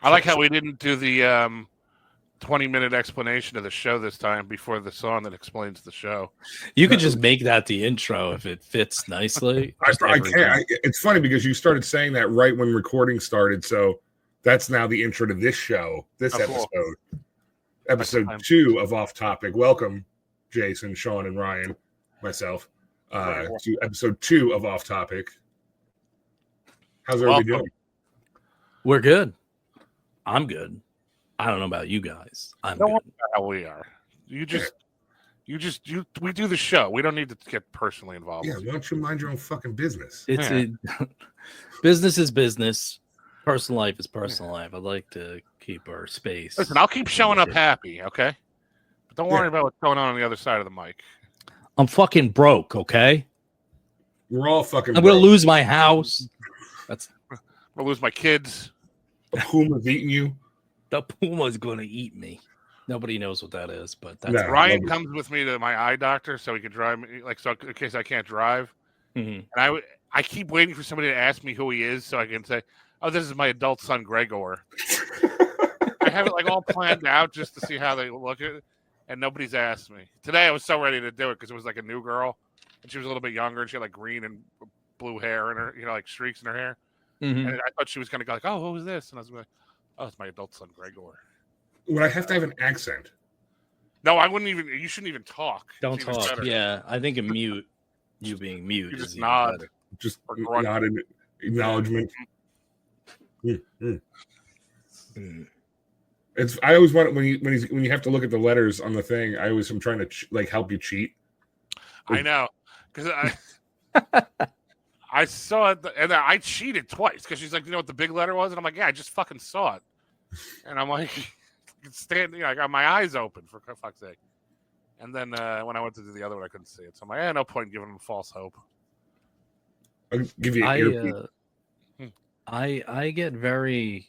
I like how we didn't do the 20-minute explanation of the show this time before the song that explains the show. You could just make that the intro if it fits nicely. I can't. It's funny because you started saying that right when recording started, so that's now the intro to this show, this episode. Cool. Episode 2 of Off Topic. Welcome, Jason, Sean, and Ryan, myself, to episode 2 of Off Topic. How's everybody doing? We're good. I'm good. I don't know about you guys. I'm good. How we are. We do the show. We don't need to get personally involved. Yeah, why don't you mind your own fucking business? Business is business. Personal life is personal life. I'd like to keep our space. Listen, I'll keep showing up happy, okay? But don't worry about what's going on the other side of the mic. I'm fucking broke, okay? We're all fucking I'm going to lose my house. I'm going to lose my kids. The puma's eating you. The puma's going to eat me. Nobody knows what that is, but that's Ryan comes with me to my eye doctor so he can drive me, so in case I can't drive. Mm-hmm. And I keep waiting for somebody to ask me who he is so I can say, oh, this is my adult son, Gregor. I have it all planned out just to see how they look at it, and nobody's asked me. Today I was so ready to do it because it was a new girl, and she was a little bit younger, and she had green and blue hair and her, streaks in her hair. Mm-hmm. And I thought she was going to go oh, what was this? And I was like, oh, it's my adult son, Gregor. Would I have to have an accent? No, I wouldn't even. You shouldn't even talk. Don't talk. Yeah, I think you being mute. You just nod. Better. Just nod in acknowledgement. It's. I always want when you have to look at the letters on the thing. I always am trying to help you cheat. I know because I saw it and I cheated twice because she's like, you know what the big letter was, and I'm like, yeah, I just fucking saw it, and I'm like, standing, I got my eyes open for fuck's sake, and then when I went to do the other one, I couldn't see it, so I'm like, no point giving them false hope. I'll give you an earpiece. I get very,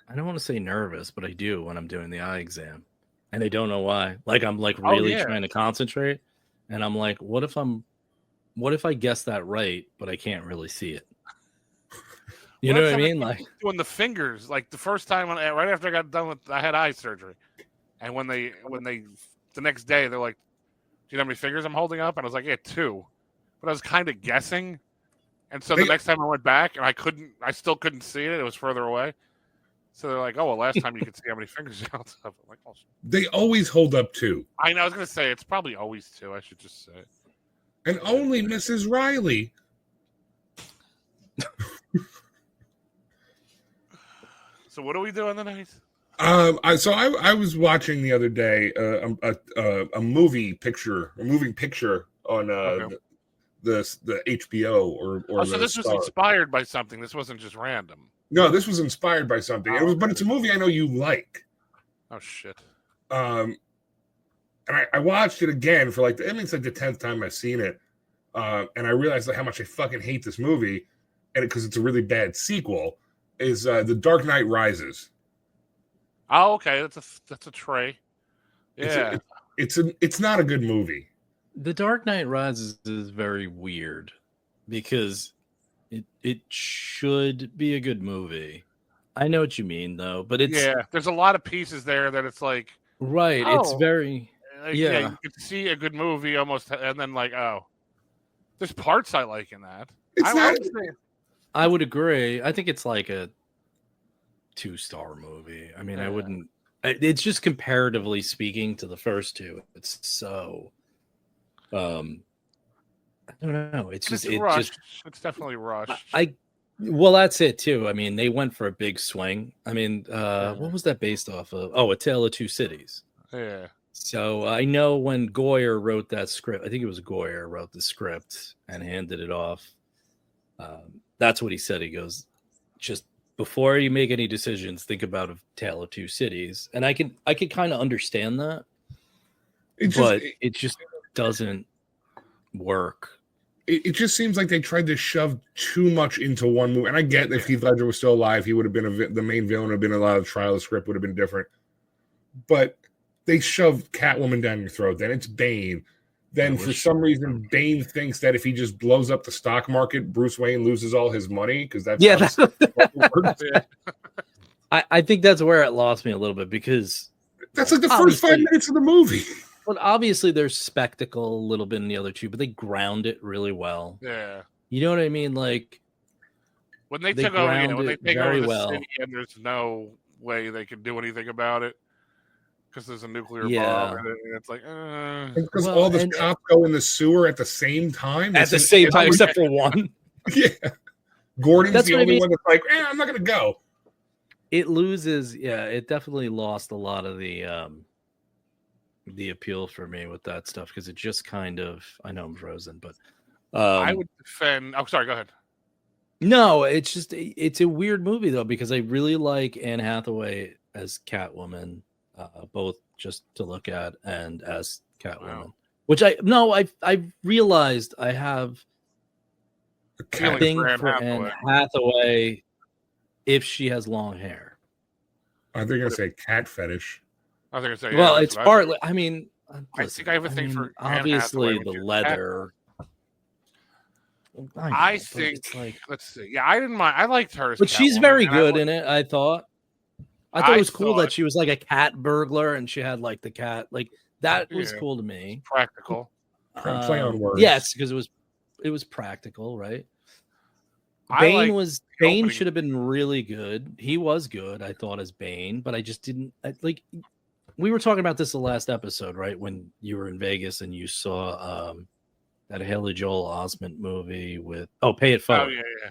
I don't want to say nervous, but I do when I'm doing the eye exam, and I don't know why. I'm really trying to concentrate, and I'm like, what if I guess that right, but I can't really see it? You know what I mean? Doing the fingers, the first time right after I got done I had eye surgery, and when they the next day they're like, do you know how many fingers I'm holding up? And I was like, yeah, 2, but I was kind of guessing. And so the next time I went back, and I still couldn't see it. It was further away. So they're like, "Oh, well, last time you could see how many fingers you held up." I'm like, oh. They always hold up 2. I know. I was gonna say it's probably always 2. I should just say it. And only Mrs. Riley. So what are we doing tonight? I was watching the other day a moving picture on the HBO or so this was inspired by something. This wasn't just random. No, this was inspired by something. But it's a movie I know you like. Oh shit. And I watched it again for it's the 10th time I've seen it. And I realized how much I fucking hate this movie, and because it's a really bad sequel, is The Dark Knight Rises. Oh, okay. That's a tray. Yeah. It's not a good movie. The Dark Knight Rises is very weird because it should be a good movie. I know what you mean though, but there's a lot of pieces there that it's like right. It's very you can see a good movie almost, and then there's parts I like in that. I would agree. I think it's like a 2-star movie. I mean, I wouldn't. It's just comparatively speaking to the first 2. It's so. I don't know. It's definitely rushed. Well, that's it too. I mean, they went for a big swing. I mean, what was that based off of? Oh, A Tale of Two Cities. Yeah. So I know when Goyer wrote that script, I think it was Goyer wrote the script and handed it off. That's what he said. He goes, just before you make any decisions, think about A Tale of Two Cities. And I can kind of understand that, but it just doesn't work. It just seems like they tried to shove too much into one movie. And I get that if Heath Ledger was still alive, he would have been the main villain, would have been a lot of trial. The script would have been different. But they shove Catwoman down your throat. Then it's Bane. Then for some reason, Bane thinks that if he just blows up the stock market, Bruce Wayne loses all his money because that's I think that's where it lost me a little bit because that's like the first 5 minutes of the movie. But obviously, there's spectacle a little bit in the other two, but they ground it really well. Yeah, you know what I mean. Like when they took over, when they take over the city, and there's no way they can do anything about it because there's a nuclear bomb, and it's like because all the cops go in the sewer at the same time. At the same time, except for one. Yeah, Gordon's the only one that's like, I'm not gonna go. It loses, it definitely lost a lot of the appeal for me with that stuff because it just kind of, I know I'm frozen, but I would defend. Oh, sorry, go ahead. No, it's just it's a weird movie though because I really like Anne Hathaway as Catwoman, both just to look at and as Catwoman, which I realized I have a thing for Anne Hathaway if she has long hair. I think I say cat fetish. I was going to say, well, it's partly. I mean, I think I have a thing for obviously the leather. I think. Let's see. Yeah, I didn't mind. I liked her, but she's very good in it. I thought it was cool that she was like a cat burglar and she had like the cat. Like that was cool to me. Practical. Play on words. Yes, because it was practical, right? Bane should have been really good. He was good, I thought, as Bane, but I just didn't like. We were talking about this the last episode, right? When you were in Vegas and you saw that Haley Joel Osment movie with Pay It Forward. Oh yeah.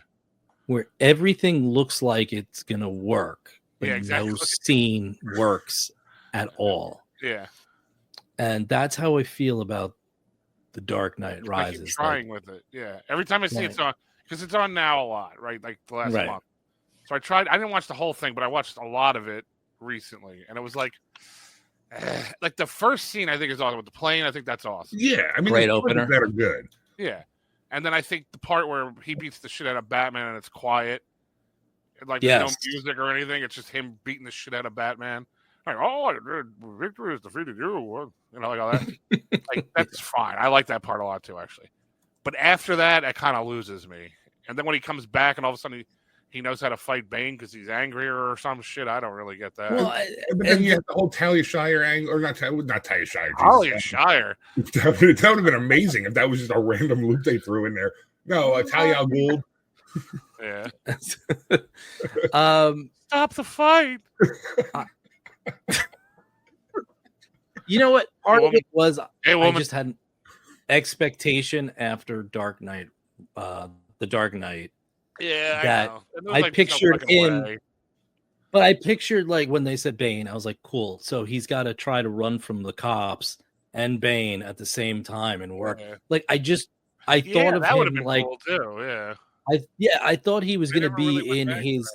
Where everything looks like it's gonna work, but exactly. no scene works at all. Yeah, and that's how I feel about The Dark Knight Rises. I keep trying with it. Yeah, every time I see it's on. Because it's on now a lot, right? Like the last month. So I didn't watch the whole thing, but I watched a lot of it recently. And it was like the first scene I think is awesome with the plane. I think that's awesome. Yeah. I mean, great opener. That are good. Yeah. And then I think the part where he beats the shit out of Batman and it's quiet. Like there's no music or anything. It's just him beating the shit out of Batman. Like, victory has defeated you. You know, like all that. Like, that's fine. I like that part a lot too, actually. But after that, it kind of loses me. And then when he comes back and all of a sudden he knows how to fight Bane because he's angrier or some shit, I don't really get that. Well, but then you have the whole Talia Shire angle, or not Talia Shire. Talia Shire. That would have been amazing if that was just a random loop they threw in there. No, Talia al Ghul. Yeah. Stop the fight. You know what? Part of it was I just had an expectation after Dark Knight, The Dark Knight. Yeah, that I pictured him. But I pictured like when they said Bane, I was like, cool. So he's got to try to run from the cops and Bane at the same time and work. Yeah. Like I thought of him like cool too. I thought he was going to be really in his.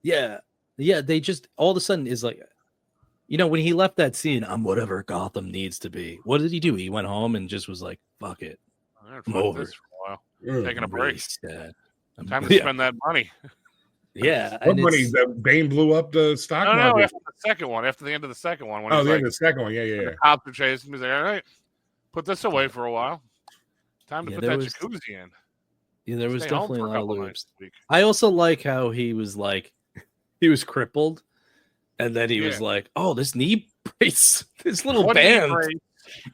Yeah. They just all of a sudden is like, you know, when he left that scene, I'm whatever Gotham needs to be. What did he do? He went home and just was like, fuck it. I'm over. This for a while. Taking a break. Time to spend that money. Yeah. What money? Bane blew up the stock market? No, after the second one. After the end of the second one. When the end of the second one. Yeah. The cops are chasing him. He's like, all right, put this away for a while. Time to put that jacuzzi in. Yeah, there was definitely a lot of loops. I also like how he was like, he was crippled. And then he was like, oh, this knee brace, this little band.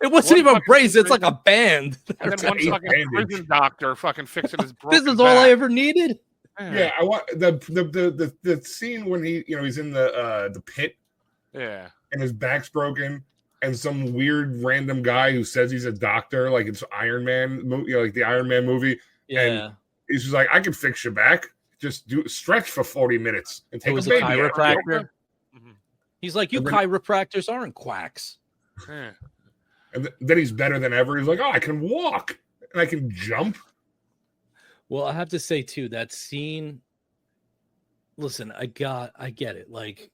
It wasn't even a brace. It's like a band. And then one fucking prison doctor fucking fixing his broken This is all I ever needed. Yeah, I want the scene when he's in the pit. Yeah. And his back's broken. And some weird random guy who says he's a doctor, like it's Iron Man, like the Iron Man movie. Yeah. And he's just like, I can fix your back. Just stretch for 40 minutes and take a chiropractor. He's like, you chiropractors aren't quacks. Yeah. And then he's better than ever. He's like, oh, I can walk and I can jump. Well, I have to say, too, that scene, listen, I get it. Like,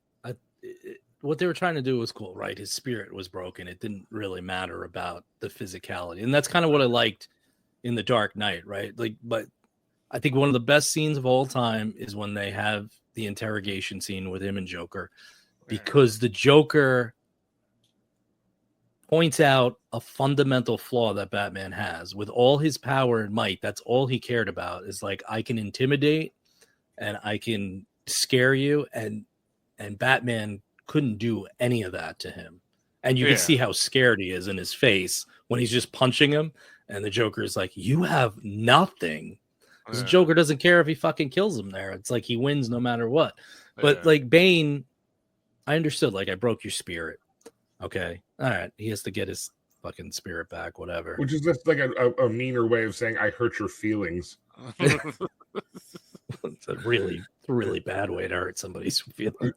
what they were trying to do was cool, right? His spirit was broken. It didn't really matter about the physicality. And that's kind of what I liked in The Dark Knight, right? Like, but I think one of the best scenes of all time is when they have the interrogation scene with him and Joker. Because the Joker points out a fundamental flaw that Batman has. With all his power and might, that's all he cared about is like, I can intimidate and I can scare you. And and Batman couldn't do any of that to him. And you can see how scared he is in his face when he's just punching him. And the Joker is like, you have nothing. Because the Joker doesn't care if he fucking kills him there. It's like he wins no matter what. But like Bane, I understood. Like, I broke your spirit. Okay. All right. He has to get his fucking spirit back, whatever. Which is just like a meaner way of saying I hurt your feelings. It's a really bad way to hurt somebody's feelings.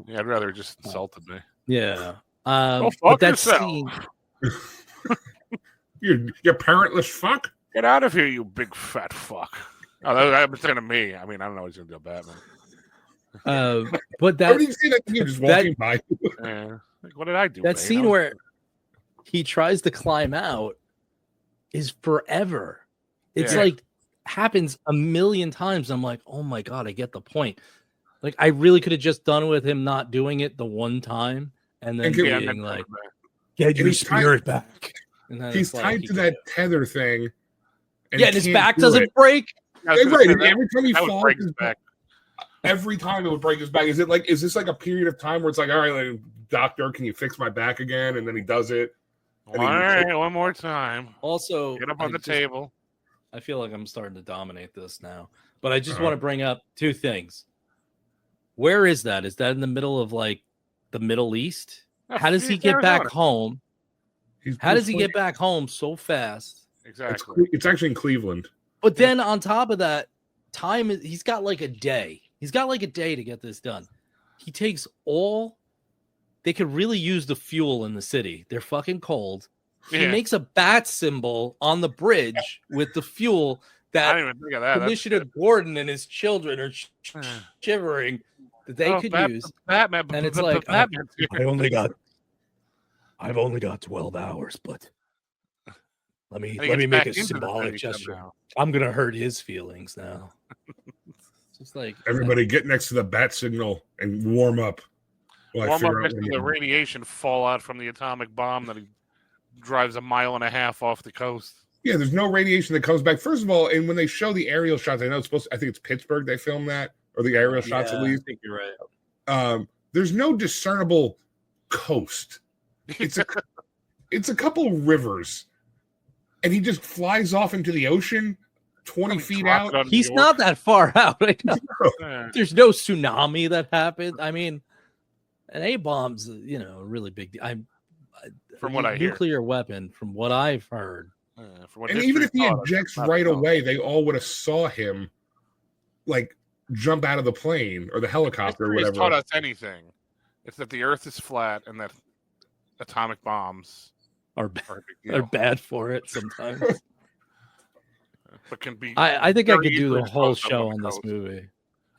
Yeah, I'd rather just insulted me. Yeah. But that scene. you parentless fuck. Get out of here, you big fat fuck. Oh, that was saying to me. I mean, I don't know what he's gonna do Batman. But that you see that you just walking by. Like, what did I do? That scene where he tries to climb out is forever. It's like happens a million times. I'm like, oh my god, I get the point. Like, I really could have just done with him not doing it the one time and then being like, get your spirit back. And he's tied to that tether thing. And his back doesn't break. Right. Every time he falls, break his back. Every time it would break his back. Is this like a period of time where it's like, all right, like, doctor, can you fix my back again? And then he does it. All right, one more time. Also, get up on the table. I feel like I'm starting to dominate this now, but I just want to bring up two things. Where is that? Is that in the middle of like the Middle East? How does he get back home? How does he get back home so fast? Exactly. It's actually in Cleveland. But then on top of that, he's got like a day. He's got like a day to get this done. He takes they could really use the fuel in the city. They're fucking cold. He makes a bat symbol on the bridge with the fuel that, I didn't even think of that. Commissioner Gordon and his children are shivering that they could use. Batman, and it's like, I've only got 12 hours, but let me make a symbolic gesture. I'm gonna hurt his feelings now. It's just like everybody get next to the bat signal and warm up. Warm up next to the radiation fallout from the atomic bomb that he drives 1.5 miles off the coast. Yeah, there's no radiation that comes back. First of all, and when they show the aerial shots, I know I think it's Pittsburgh they filmed that, or the aerial shots at least. I think you're right. There's no discernible coast. It's a couple rivers, and he just flies off into the ocean 20 feet out. He's not that far out. There's no tsunami that happened. I mean, an A-bomb's, a really big deal. From what I hear, nuclear weapon. From what I've heard, and even if he ejects right away, they all would have saw him, like, jump out of the plane or the helicopter or whatever. Taught us anything. It's that the Earth is flat and that atomic bombs are bad for it sometimes. But can be. I think I could do the whole show on this movie.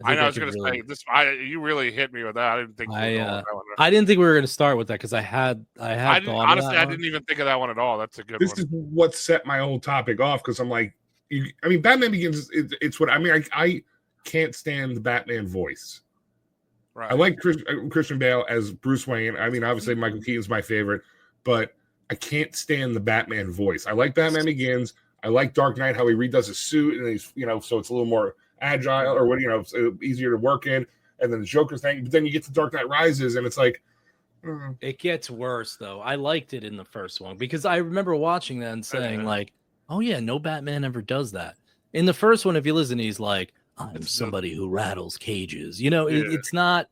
I know. I was going to say this. You really hit me with that. I didn't think. I didn't think we were going to start with that because I had thought. Honestly, I didn't even think of that one at all. That's a good one. This is what set my whole topic off because I'm like, Batman Begins. It's what I mean. I can't stand the Batman voice. Right. I like Christian Bale as Bruce Wayne. I mean, obviously Michael Keaton's my favorite, but I can't stand the Batman voice. I like Batman Begins. I like Dark Knight, how he redoes his suit, and he's, so it's a little more agile or easier to work in. And then the Joker thing, but then you get to Dark Knight Rises, and it's like, it gets worse though. I liked it in the first one because I remember watching that and saying like, oh yeah, no Batman ever does that. In the first one, if you listen, he's like, I'm somebody who rattles cages. It's not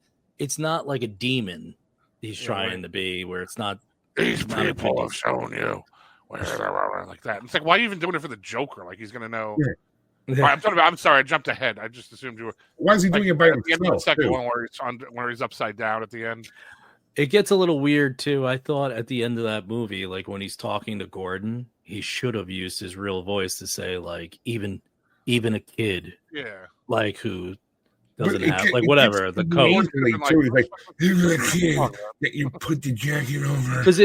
like a demon he's trying to be, where it's not. These people have shown you like that. It's like, why are you even doing it for the Joker? Like, he's gonna know. Yeah. I'm sorry, I jumped ahead. I just assumed you were. Why is he doing it by himself? The end of the second one where he's upside down at the end. It gets a little weird too. I thought at the end of that movie, like when he's talking to Gordon, he should have used his real voice to say like, even a kid, like who doesn't have like whatever the coat. Like, even a kid that you put the jacket over. Because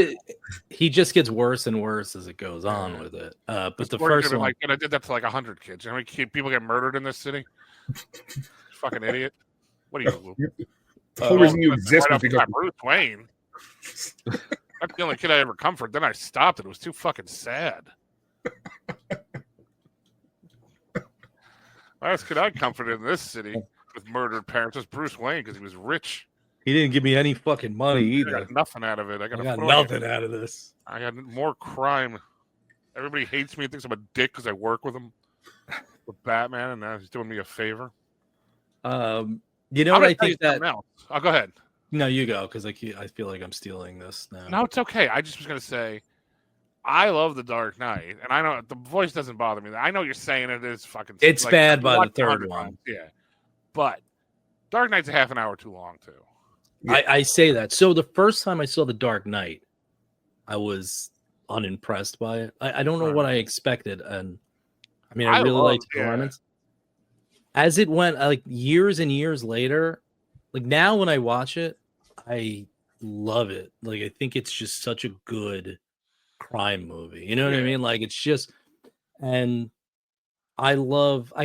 he just gets worse and worse as it goes on with it. But the first one, I did that to like 100 kids. You know how many people get murdered in this city? Fucking idiot. What are you? The whole reason you exist is because Bruce Wayne. That's the only kid I ever comforted. Then I stopped it. It was too fucking sad. Last kid I comforted in this city with murdered parents was Bruce Wayne because he was rich. He didn't give me any fucking money I either. got nothing out of it. I got nothing out of this. I got more crime. Everybody hates me and thinks I'm a dick because I work with him, with Batman, and now he's doing me a favor. You know what I think that? I'll go ahead. No, you go, because I feel like I'm stealing this now. No, it's okay. I just was gonna say, I love The Dark Knight, and I know the voice doesn't bother me. I know you're saying it is fucking. It's like, bad by the third one. Yeah, but Dark Knight's a half an hour too long too. Yeah. I say that. So the first time I saw The Dark Knight, I was unimpressed by it. I don't know what I expected, and I mean, I really liked the performance. As it went, like years and years later, like now when I watch it, I love it. Like I think it's just such a good crime movie. You know what I mean? Like it's just, and I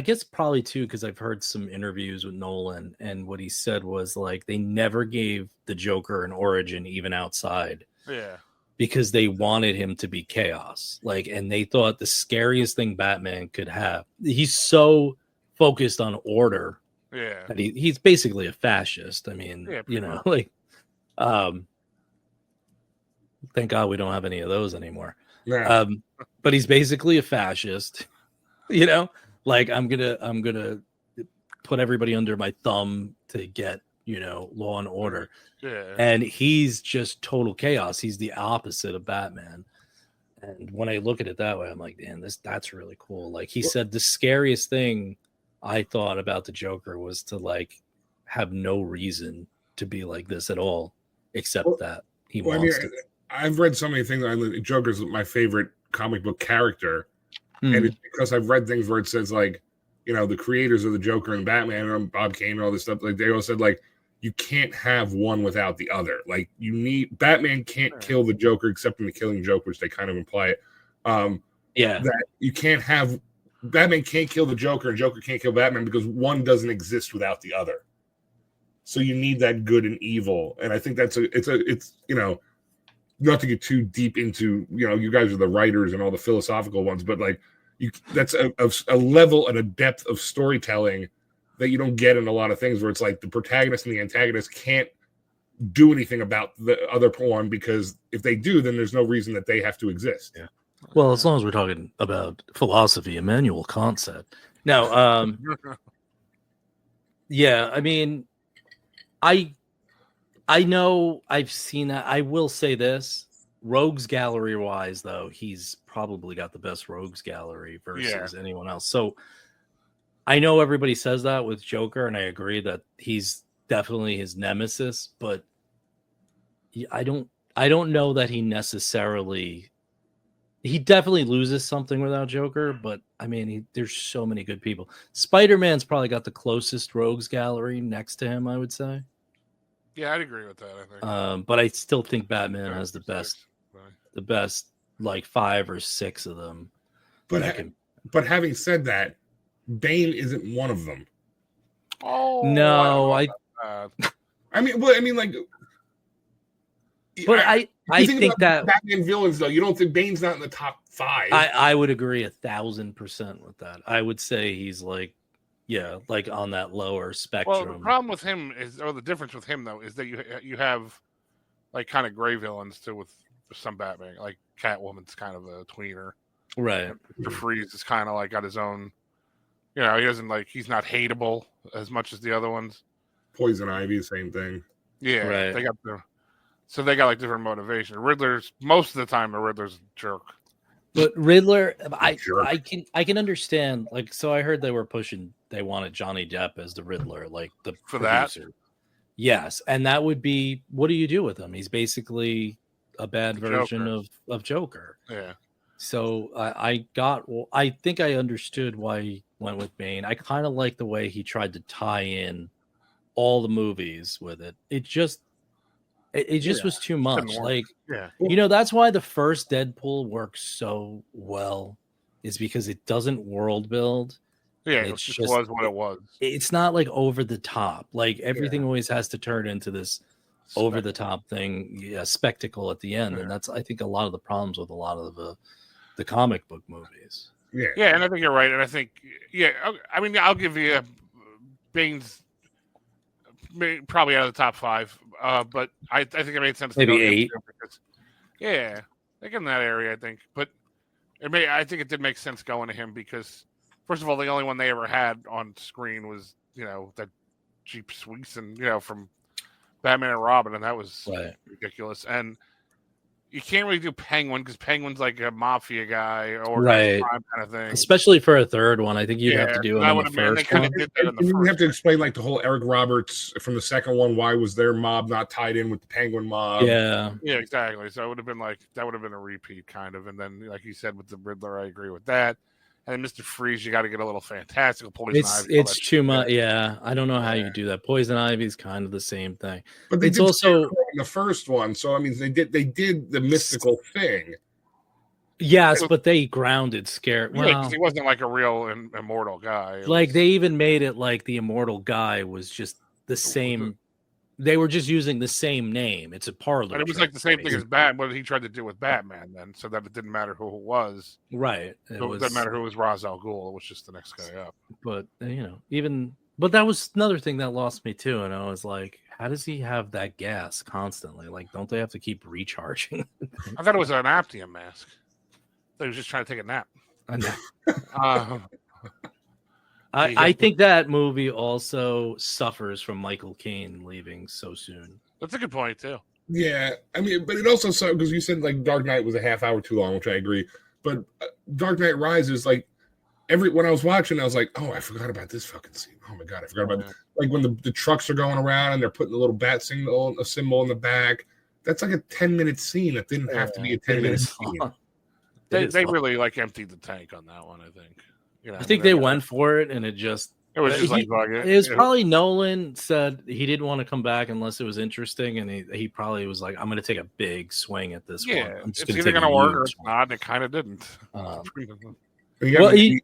guess probably too, because I've heard some interviews with Nolan, and what he said was like they never gave the Joker an origin even outside. Yeah. Because they wanted him to be chaos. Like, and they thought the scariest thing Batman could have. He's so focused on order. Yeah. That he's basically a fascist. I mean, you know, like thank God we don't have any of those anymore. Yeah. But he's basically a fascist. You know, like I'm gonna put everybody under my thumb to get, you know, law and order. Yeah. And he's just total chaos. He's the opposite of Batman. And when I look at it that way, I'm like, damn, that's really cool. Like he said, the scariest thing I thought about the Joker was to like have no reason to be like this at all, except that he wants to. I've read so many things. Joker's my favorite comic book character. And it's because I've read things where it says like, you know, the creators of the Joker and Batman and Bob Kane and all this stuff, like they all said like, you can't have one without the other. Like you need Batman can't kill the Joker except in the Killing Joke, which they kind of imply it. That you can't have Batman can't kill the Joker and Joker can't kill Batman because one doesn't exist without the other. So you need that good and evil, and I think it's you know, not to get too deep into, you know, you guys are the writers and all the philosophical ones, but like that's a level and a depth of storytelling that you don't get in a lot of things where it's like the protagonist and the antagonist can't do anything about the other one because if they do, then there's no reason that they have to exist. Yeah. Well, as long as we're talking about philosophy, Immanuel Kant said. No, yeah, I mean, I know I've seen that. I will say this. Rogues Gallery wise, though, he's probably got the best Rogues Gallery versus anyone else. So I know everybody says that with Joker, and I agree that he's definitely his nemesis, but I don't know that he definitely loses something without Joker, but I mean, there's so many good people. Spider-Man's probably got the closest Rogues Gallery next to him, I would say. Yeah, I'd agree with that, I think. But I still think Batman has the best like 5 or 6 of them. But having said that, Bane isn't one of them. Oh no, I mean, like, but I think that Batman villains though, you don't think Bane's not in the top 5? I would agree 1,000% with that. I would say he's like, like on that lower spectrum. Well, the problem with him the difference with him though, is that you have like kind of gray villains too with some Batman, like Catwoman's kind of a tweener, right? Mr. Freeze is kind of like got his own. You know, he's not hateable as much as the other ones. Poison Ivy, same thing. Yeah, right. They got like different motivation. Riddler's most of the time, Riddler's a jerk. But Riddler, I can understand. Like, so I heard they wanted Johnny Depp as the Riddler, like the for producer. That. Yes, and that would be, what do you do with him? He's basically a bad version of Joker. Yeah. So I think I understood why he went with Bane. I kind of like the way he tried to tie in all the movies with it. It just was too much. Like, you know, that's why the first Deadpool works so well, is because it doesn't world build. Yeah, it just was what it was. It's not like over the top. Like everything always has to turn into this over the top thing, spectacle at the end, and that's, I think, a lot of the problems with a lot of the comic book movies. Yeah, and I think you're right, and I think, I mean, I'll give you Bane's probably out of the top 5. But I think it made sense. Maybe to go 8. because, yeah, like in that area, I think. But I think it did make sense going to him because, first of all, the only one they ever had on screen was that Jeep Sweeson, from Batman and Robin, and that was ridiculous. And you can't really do Penguin because Penguin's like a mafia guy or crime kind of thing. Especially for a third one, I think you'd have to do it on the first one. You have to explain like the whole Eric Roberts from the second one. Why was their mob not tied in with the Penguin mob? Yeah, exactly. So it would have been that would have been a repeat kind of. And then, like you said, with the Riddler, I agree with that. And then Mr. Freeze, you got to get a little fantastical. Poison Ivy. It's too much. Yeah, I don't know how you do that. Poison Ivy is kind of the same thing. But it's also the first one. So I mean, they did the mystical thing. Yes, but they grounded Scare. Well, he wasn't like a real immortal guy. They even made it like the immortal guy was just the same. They were just using the same name. It's a parlor. And it was like the same thing as Batman. What he tried to do with Batman then, so that it didn't matter who it was. Right. It didn't matter who was Ra's al Ghul. It was just the next guy up. But but that was another thing that lost me too. And I was like, how does he have that gas constantly? Like, don't they have to keep recharging? I thought it was an apnea mask. He was just trying to take a nap. I think that movie also suffers from Michael Caine leaving so soon. That's a good point too. Yeah, I mean, but it also sucks because you said like Dark Knight was a half hour too long, which I agree. But Dark Knight Rises, like when I was watching, I was like, oh, I forgot about this fucking scene. Oh my god, I forgot about like when the trucks are going around and they're putting the little bat symbol in the back. That's like a 10-minute scene. That didn't have to be a 10-minute scene. They really emptied the tank on that one, I think. I think they went for it, and it was just it was probably Nolan said he didn't want to come back unless it was interesting, and he probably was like, I'm going to take a big swing at this one. I'm just it's either going to work or it's not, and it kind of didn't. He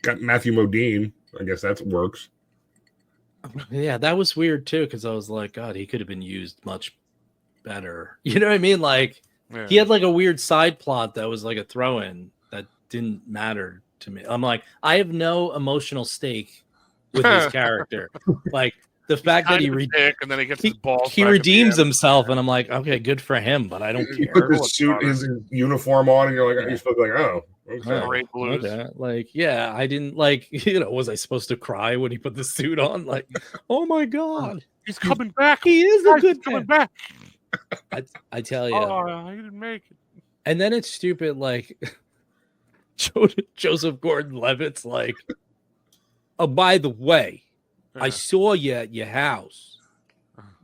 got Matthew Modine. I guess that works. Yeah, that was weird too, because I was like, God, he could have been used much better. You know what I mean? Like, he had like a weird side plot that was like a throw-in that didn't matter to me. I'm like, I have no emotional stake with his character. Like the fact that and then he gets his balls. He redeems himself, and I'm like, okay, good for him, but I don't care. Put his suit, his uniform on, and you're like, you're supposed to be like, oh, great blues. Like, yeah, I didn't like. Was I supposed to cry when he put the suit on? Like, oh my god, he's coming back. He is a good coming back. I tell you, he didn't make it. And then it's stupid, like. Joseph Gordon-Levitt's like, oh, by the way, I saw you at your house,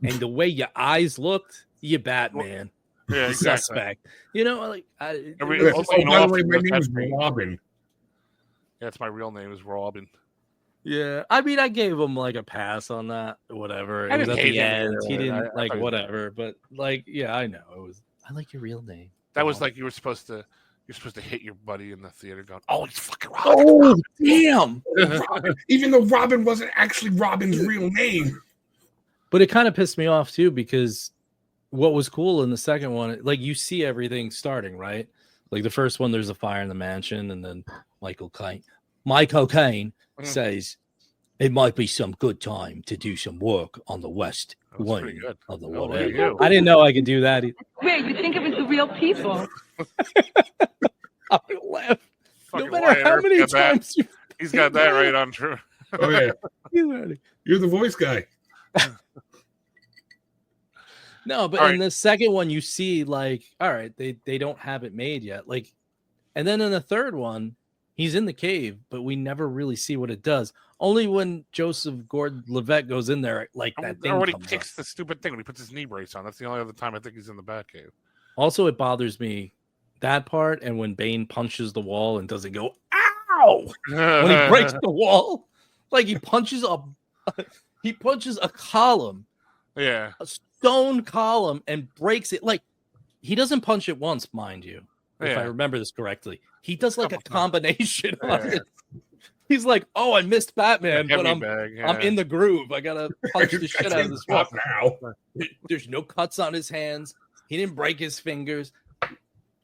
and the way your eyes looked, you're Batman. Yeah, exactly. Suspect. Like, by the way, my name is Robin. That's my real name is Robin. Yeah, I mean, I gave him like a pass on that, whatever. It was at the end. He didn't whatever, but like, yeah, I know it was. I like your real name. That was like you were supposed to. You're supposed to hit your buddy in the theater going, oh, he's fucking Robin. Oh, damn. Robin. Even though Robin wasn't actually Robin's real name. But it kind of pissed me off, too, because what was cool in the second one, like you see everything starting, right? Like the first one, there's a fire in the mansion, and then Michael Caine says, it might be some good time to do some work on the west wing of the whatever. I didn't know I could do that. Wait, you think it was the real people? I laugh. No matter how many times he's got that right on true. Oh yeah, you're the voice guy. No, but in the second one, you see like, all right, they don't have it made yet. Like, and then in the third one, he's in the cave, but we never really see what it does. Only when Joseph Gordon-Levitt goes in there, like that thing. Or when he kicks the stupid thing when he puts his knee brace on. That's the only other time I think he's in the Batcave. Also, it bothers me that part, and when Bane punches the wall and doesn't go ow when he breaks the wall, like he punches a column, a stone column, and breaks it. Like he doesn't punch it once, mind you, if I remember this correctly. He does like a combination on it. He's like, oh, I missed Batman, but I'm in the groove. I gotta punch the shit out of this wall now. There's no cuts on his hands. He didn't break his fingers.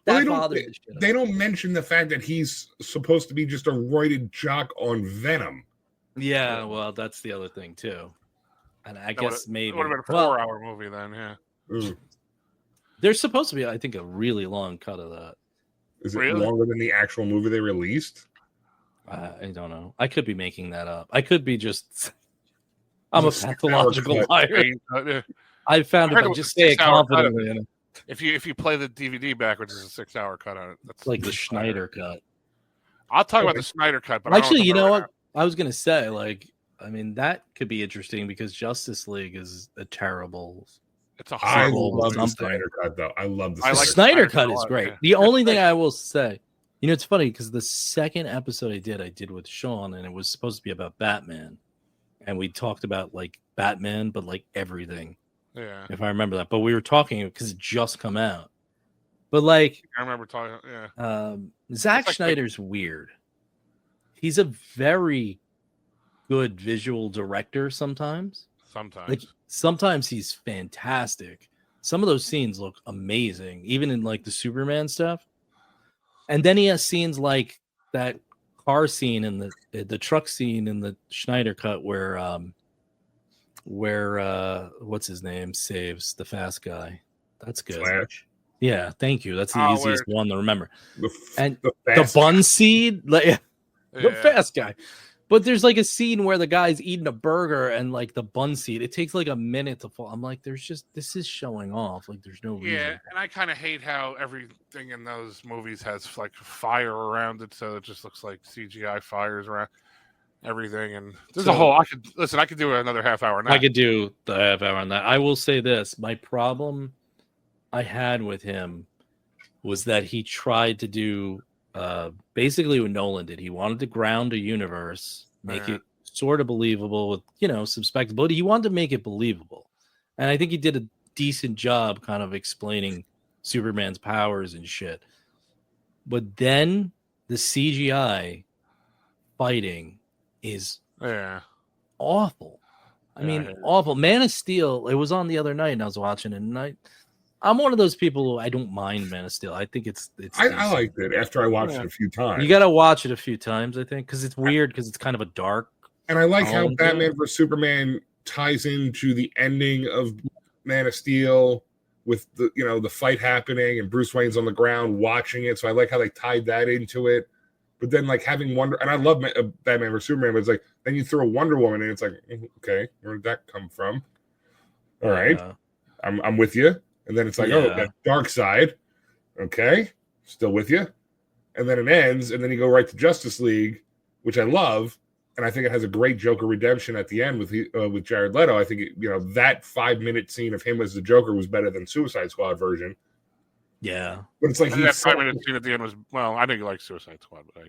They don't mention the fact that he's supposed to be just a roided jock on Venom. Yeah, well, that's the other thing too. And I guess maybe it would have been a 4-hour movie then. Yeah. Mm. There's supposed to be, I think, a really long cut of that. Is it Really? longer than the actual movie they released? I don't know. I could be making that up. I could be just. I'm a It's a 6-hour pathological cut. liar. I found I heard if I it was just a say it 6-hour cut. confidently, and If you play the DVD backwards, it's a 6-hour cut on it. That's like the Schneider cut. I'll talk about the Snyder cut, but Actually, you know what? what? I was gonna say, like, I mean, that could be interesting because Justice League is a terrible. It's a I horrible. love the something. Snyder cut, though. I love the I The like Snyder Snyder cut a is lot, great. yeah. The only thing I will say, you know, it's funny because the second episode I did with Sean, and it was supposed to be about Batman, and we talked about like Batman, but like everything, Yeah, if I remember that. But we were talking because it just come out. But like, I remember talking. Yeah, Zack like- Snyder's weird. He's a very good visual director sometimes. sometimes. Like sometimes he's fantastic. Some of those scenes look amazing, even in like the Superman stuff. And then he has scenes like that car scene and the truck scene in the Schneider cut where what's his name saves the fast guy. That's good. Flash. Yeah, thank you. That's the Oh, easiest one to remember. And the the fast bun seed, like the Yeah. fast guy. But there's like a scene where the guy's eating a burger and like the bun seed, it takes like a minute to fall. I'm like, this is showing off. Like there's no reason. Yeah, and I kind of hate how everything in those movies has like fire around it, so it just looks like CGI fires around everything. And there's a whole. I could do another half hour. Now. I could do the half hour on that. I will say this: my problem I had with him was that he tried to do basically what Nolan did. He wanted to ground a universe, make it sort of believable with, you know, some spectacle. He wanted to make it believable. And I think he did a decent job kind of explaining Superman's powers and shit. But then the CGI fighting is awful. I mean, awful. Man of Steel, it was on the other night and I was watching it, and I'm one of those people who I don't mind Man of Steel. I think it's I liked it after I watched it a few times. You got to watch it a few times, I think, because it's weird because it's kind of a dark. And I like how Batman vs Superman ties into the ending of Man of Steel with the fight happening and Bruce Wayne's on the ground watching it. So I like how they tied that into it. But then like having Wonder, and I love Batman vs Superman, but it's like then you throw Wonder Woman in, it's like, okay, where did that come from? All right, I'm with you. And then it's like, oh, that Dark Side. Okay, still with you. And then it ends, and then you go right to Justice League, which I love, and I think it has a great Joker redemption at the end with Jared Leto. I think that 5-minute scene of him as the Joker was better than Suicide Squad version. Yeah, but it's like that 5-minute scene at the end was I didn't like Suicide Squad, but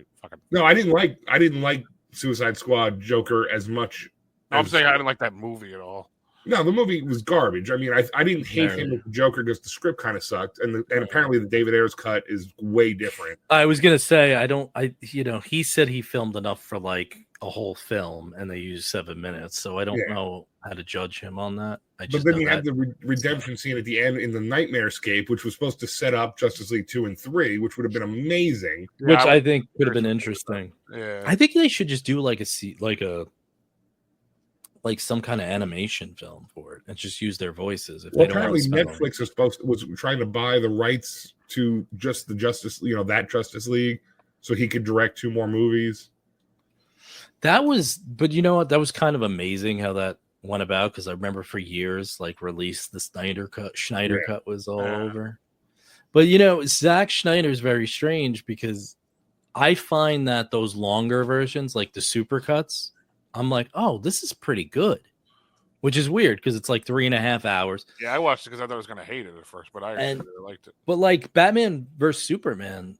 I didn't like Suicide Squad Joker as much. I'm saying I didn't like that movie at all. No, the movie was garbage. I mean, I didn't hate him as the Joker, just the script kind of sucked, and apparently the David Ayers cut is way different. I was gonna say he said he filmed enough for like a whole film, and they used 7 minutes, so I don't know how to judge him on that. But then you had the redemption scene at the end in the Nightmarescape, which was supposed to set up Justice League 2 and 3, which would have been amazing. Which I think could have been interesting. Yeah, I think they should just do like some kind of animation film for it and just use their voices. If apparently Netflix was trying to buy the rights to just the Justice League, so he could direct 2 more movies. But you know what? That was kind of amazing how that went about, because I remember for years, like released the Schneider cut was all over. But Zack Snyder is very strange because I find that those longer versions, like the super cuts, I'm like, oh, this is pretty good, which is weird because it's like 3.5 hours. Yeah, I watched it because I thought I was going to hate it at first, but I really liked it. But like Batman versus Superman,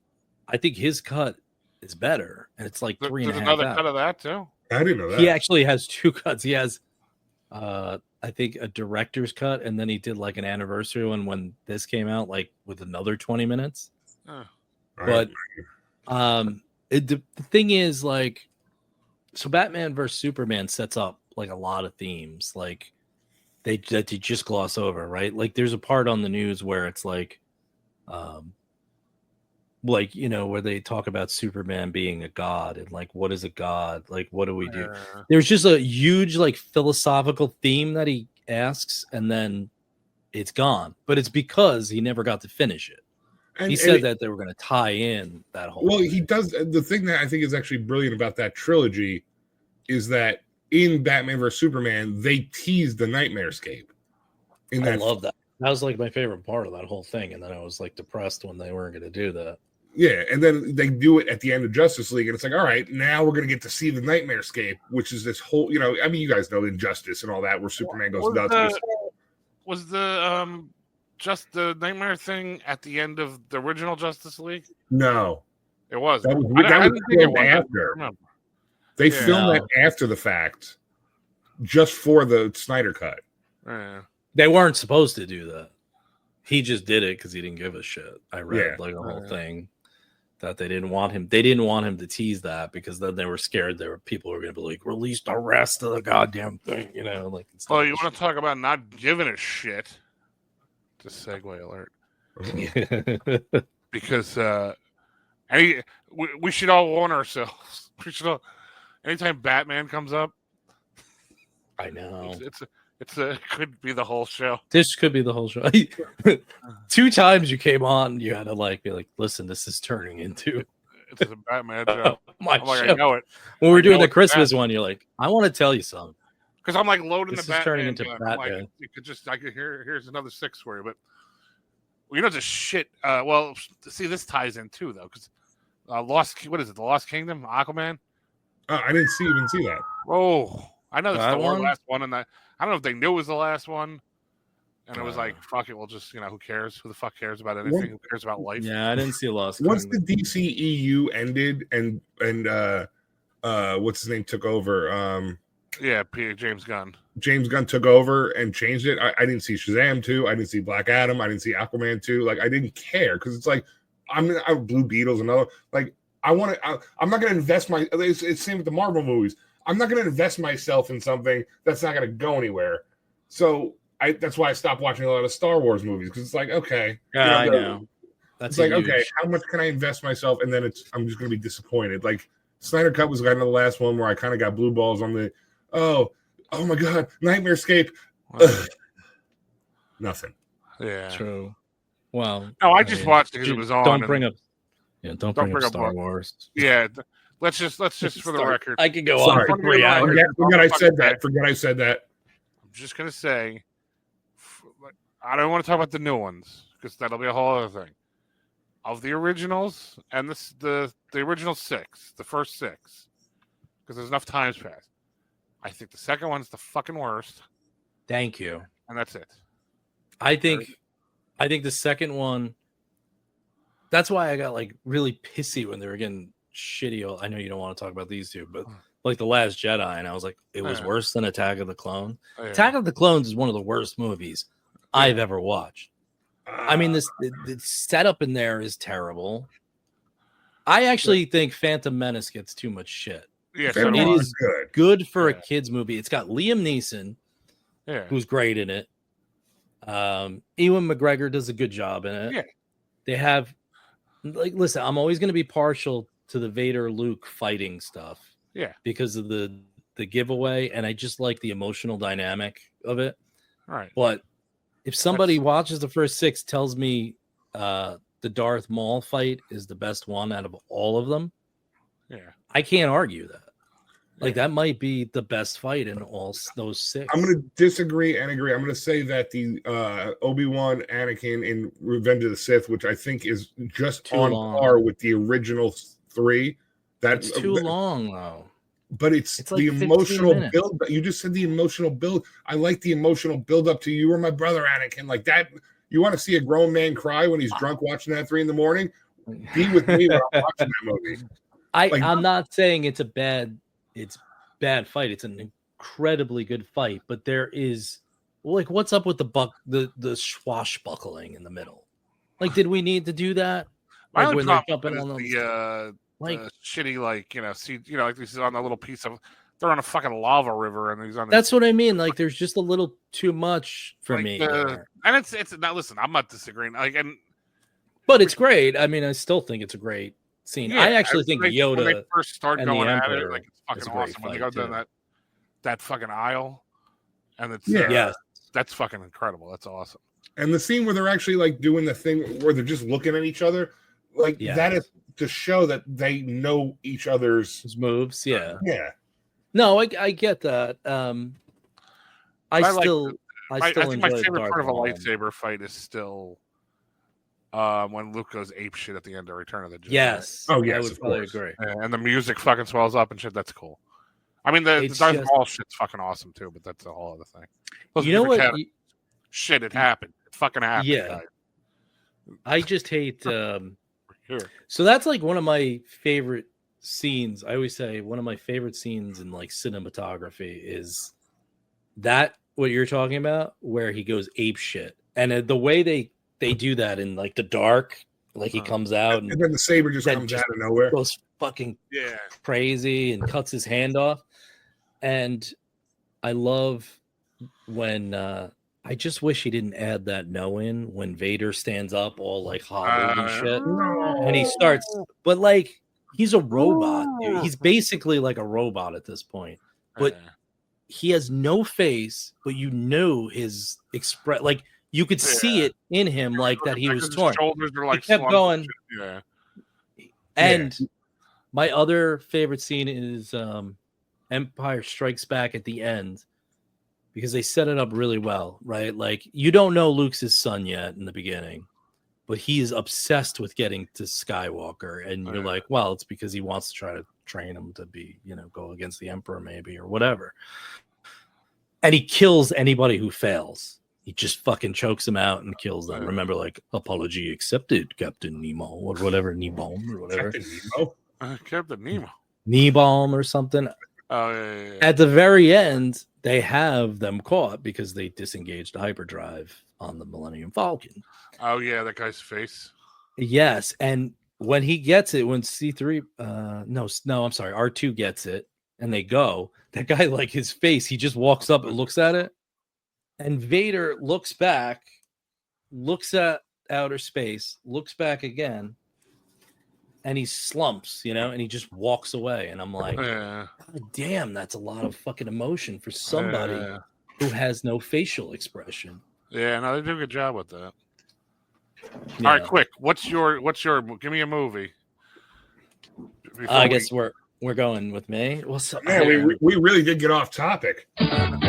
I think his cut is better, and it's like 3.5 hours. There's another cut of that too. I didn't know that. He actually has 2 cuts. He has, I think, a director's cut, and then he did like an anniversary one when this came out, like with another 20 minutes. But the thing is, like, so Batman versus Superman sets up like a lot of themes, like they just gloss over, right? Like there's a part on the news where it's like, like, you know, where they talk about Superman being a god and like, what is a god? Like, what do we do? There's just a huge like philosophical theme that he asks, and then it's gone. But it's because he never got to finish it. He said that they were going to tie in that whole. Well, he does. The thing that I think is actually brilliant about that trilogy is that in Batman vs Superman, they teased the Nightmarescape. I love that. That was like my favorite part of that whole thing, and then I was like depressed when they weren't going to do that. Yeah, and then they do it at the end of Justice League, and it's like, all right, now we're going to get to see the Nightmarescape, which is this whole, you know, I mean, you guys know Injustice and all that, where Superman goes nuts. Was the just the Nightmare thing at the end of the original Justice League? No, it was. That was filmed after. They filmed that after the fact, just for the Snyder cut. Yeah. They weren't supposed to do that. He just did it because he didn't give a shit. I read like a whole thing that they didn't want him. They didn't want him to tease that because then they were scared there were people who were going to be like, release the rest of the goddamn thing, you know. Like, oh, you want to talk about not giving a shit? Just segue alert. Because we should all warn ourselves. We should all. Anytime Batman comes up, I know it could be the whole show. This could be the whole show. 2 times you came on, you had to like be like, listen, this is turning into it's a Batman show. My like, show. I know it. When we're doing the Christmas one, you're like, I want to tell you something. Because I'm like loading this the Batman. Turning into Batman. Like, you could just here's another 6 for you, but you know, just shit. Well, see, this ties in too, though, because what is it? The Lost Kingdom, Aquaman. I didn't even see that. Oh, I know it's the one? last one, and I don't know if they knew it was the last one, and it was like, fuck it, we'll just, you know, who cares? Who the fuck cares about anything? Who cares about life? Yeah, I didn't see a Lost. Once the DCEU ended and what's his name took over? James Gunn. James Gunn took over and changed it. I didn't see Shazam 2. I didn't see Black Adam. I didn't see Aquaman 2. Like, I didn't care because it's like I'm Blue Beetles and other like. I'm not going to invest it's same with the Marvel movies. I'm not going to invest myself in something that's not going to go anywhere. So that's why I stopped watching a lot of Star Wars movies because it's like, okay, I know. That's like, okay, how much can I invest myself? And then I'm just going to be disappointed. Like Snyder Cut was kind of the last one where I kind of got blue balls on the, oh my God, Nightmarescape. Nothing. Yeah. True. Well, no, I just watched it because it was on. Don't bring up Star Wars. Yeah, let's just for the record. I could go on for 3 hours. Forget I said that. I'm just gonna say, I don't want to talk about the new ones because that'll be a whole other thing. Of the originals and the original 6, the first 6, because there's enough times passed. I think the second one's the fucking worst. Thank you. And that's it. I think the second one. That's why I got like really pissy when they were getting shitty. I know you don't want to talk about these two, but like The Last Jedi, and I was like, it was worse than Attack of the Clone. Attack of the Clones is one of the worst movies I've ever watched. I mean, the setup in there is terrible. I actually think Phantom Menace gets too much shit. Yeah, it is good for a kids movie. It's got Liam Neeson, who's great in it. Ewan McGregor does a good job in it. Yeah, they have. Like, listen, I'm always going to be partial to the Vader Luke fighting stuff. Yeah. Because of the giveaway, and I just like the emotional dynamic of it. All right. But if somebody watches the first 6, tells me the Darth Maul fight is the best one out of all of them, I can't argue that. Like, that might be the best fight in all those 6. I'm going to disagree and agree. I'm going to say that the Obi-Wan Anakin in Revenge of the Sith, which I think is just on par with the original 3. That's too long, though. But it's like the emotional build. You just said the emotional build. I like the emotional build up to you were my brother, Anakin. Like that. You want to see a grown man cry when he's drunk watching that at 3 a.m? Be with me when I'm watching that movie. I'm not saying it's bad fight. It's an incredibly good fight, but there is like, what's up with the swashbuckling in the middle? Like, did we need to do that? Like when they're jumping on the shitty, like, like this is on a little piece of, they're on a fucking lava river and he's on. That's what I mean. Like, there's just a little too much for me. And it's now. Listen, I'm not disagreeing. Like, and But it's great. I mean, I still think it's a great scene. I actually think when Yoda they first start and the going at it, Emperor like it's fucking is a great awesome when they fight, go down too. that fucking aisle, and it's Yes. that's fucking incredible. That's awesome. And the scene where they're actually like doing the thing where they're just looking at each other, like that is to show that they know each other's moves. Yeah. Yeah. No, I get that. I still think my enjoy favorite Darth part of a Maul. lightsaber fight is still when Luke goes ape shit at the end of Return of the Jedi. Yes. Oh yes, I would of probably course. agree. And the music fucking swells up and shit. That's cool. I mean, the Darth Maul shit's fucking awesome too, but that's a whole other thing. You know what? Shit, it happened. It fucking happened. Yeah. Guys. I just hate. Here. So that's like one of my favorite scenes. I always say one of my favorite scenes in like cinematography is that what you're talking about, where he goes ape shit, and the way they do that in like the dark, like he comes out and then the saber just comes out of nowhere, goes fucking crazy and cuts his hand off. And I love when I just wish he didn't add that no in when Vader stands up all like hobbled and shit, and he starts, but like he's a robot. Dude. He's basically like a robot at this point, but he has no face, but you know his express, like you could see it in him, like that he was torn. Shoulders are like he kept going. Yeah. And my other favorite scene is Empire Strikes Back at the end, because they set it up really well, right? Like you don't know Luke's his son yet in the beginning, but he is obsessed with getting to Skywalker, and you're like, well, it's because he wants to try to train him to be, go against the Emperor maybe or whatever. And he kills anybody who fails. He just fucking chokes them out and kills them. Remember, like, apology accepted, Captain Nemo, or whatever, Nebom, or whatever. Captain Nemo. Nebom or something. Yeah. At the very end, they have them caught because they disengaged the hyperdrive on the Millennium Falcon. Oh, yeah, that guy's face. Yes, and when he gets it, when C3, I'm sorry, R2 gets it, and they go, that guy, like, his face, he just walks up and looks at it, and Vader looks back, looks at outer space, looks back again, and he slumps, and he just walks away. And I'm like, God damn, that's a lot of fucking emotion for somebody who has no facial expression. Yeah, no, they do a good job with that. Yeah. All right, quick. What's your? Give me a movie. I guess we're going with me. What's up? Man, we really did get off topic. I'm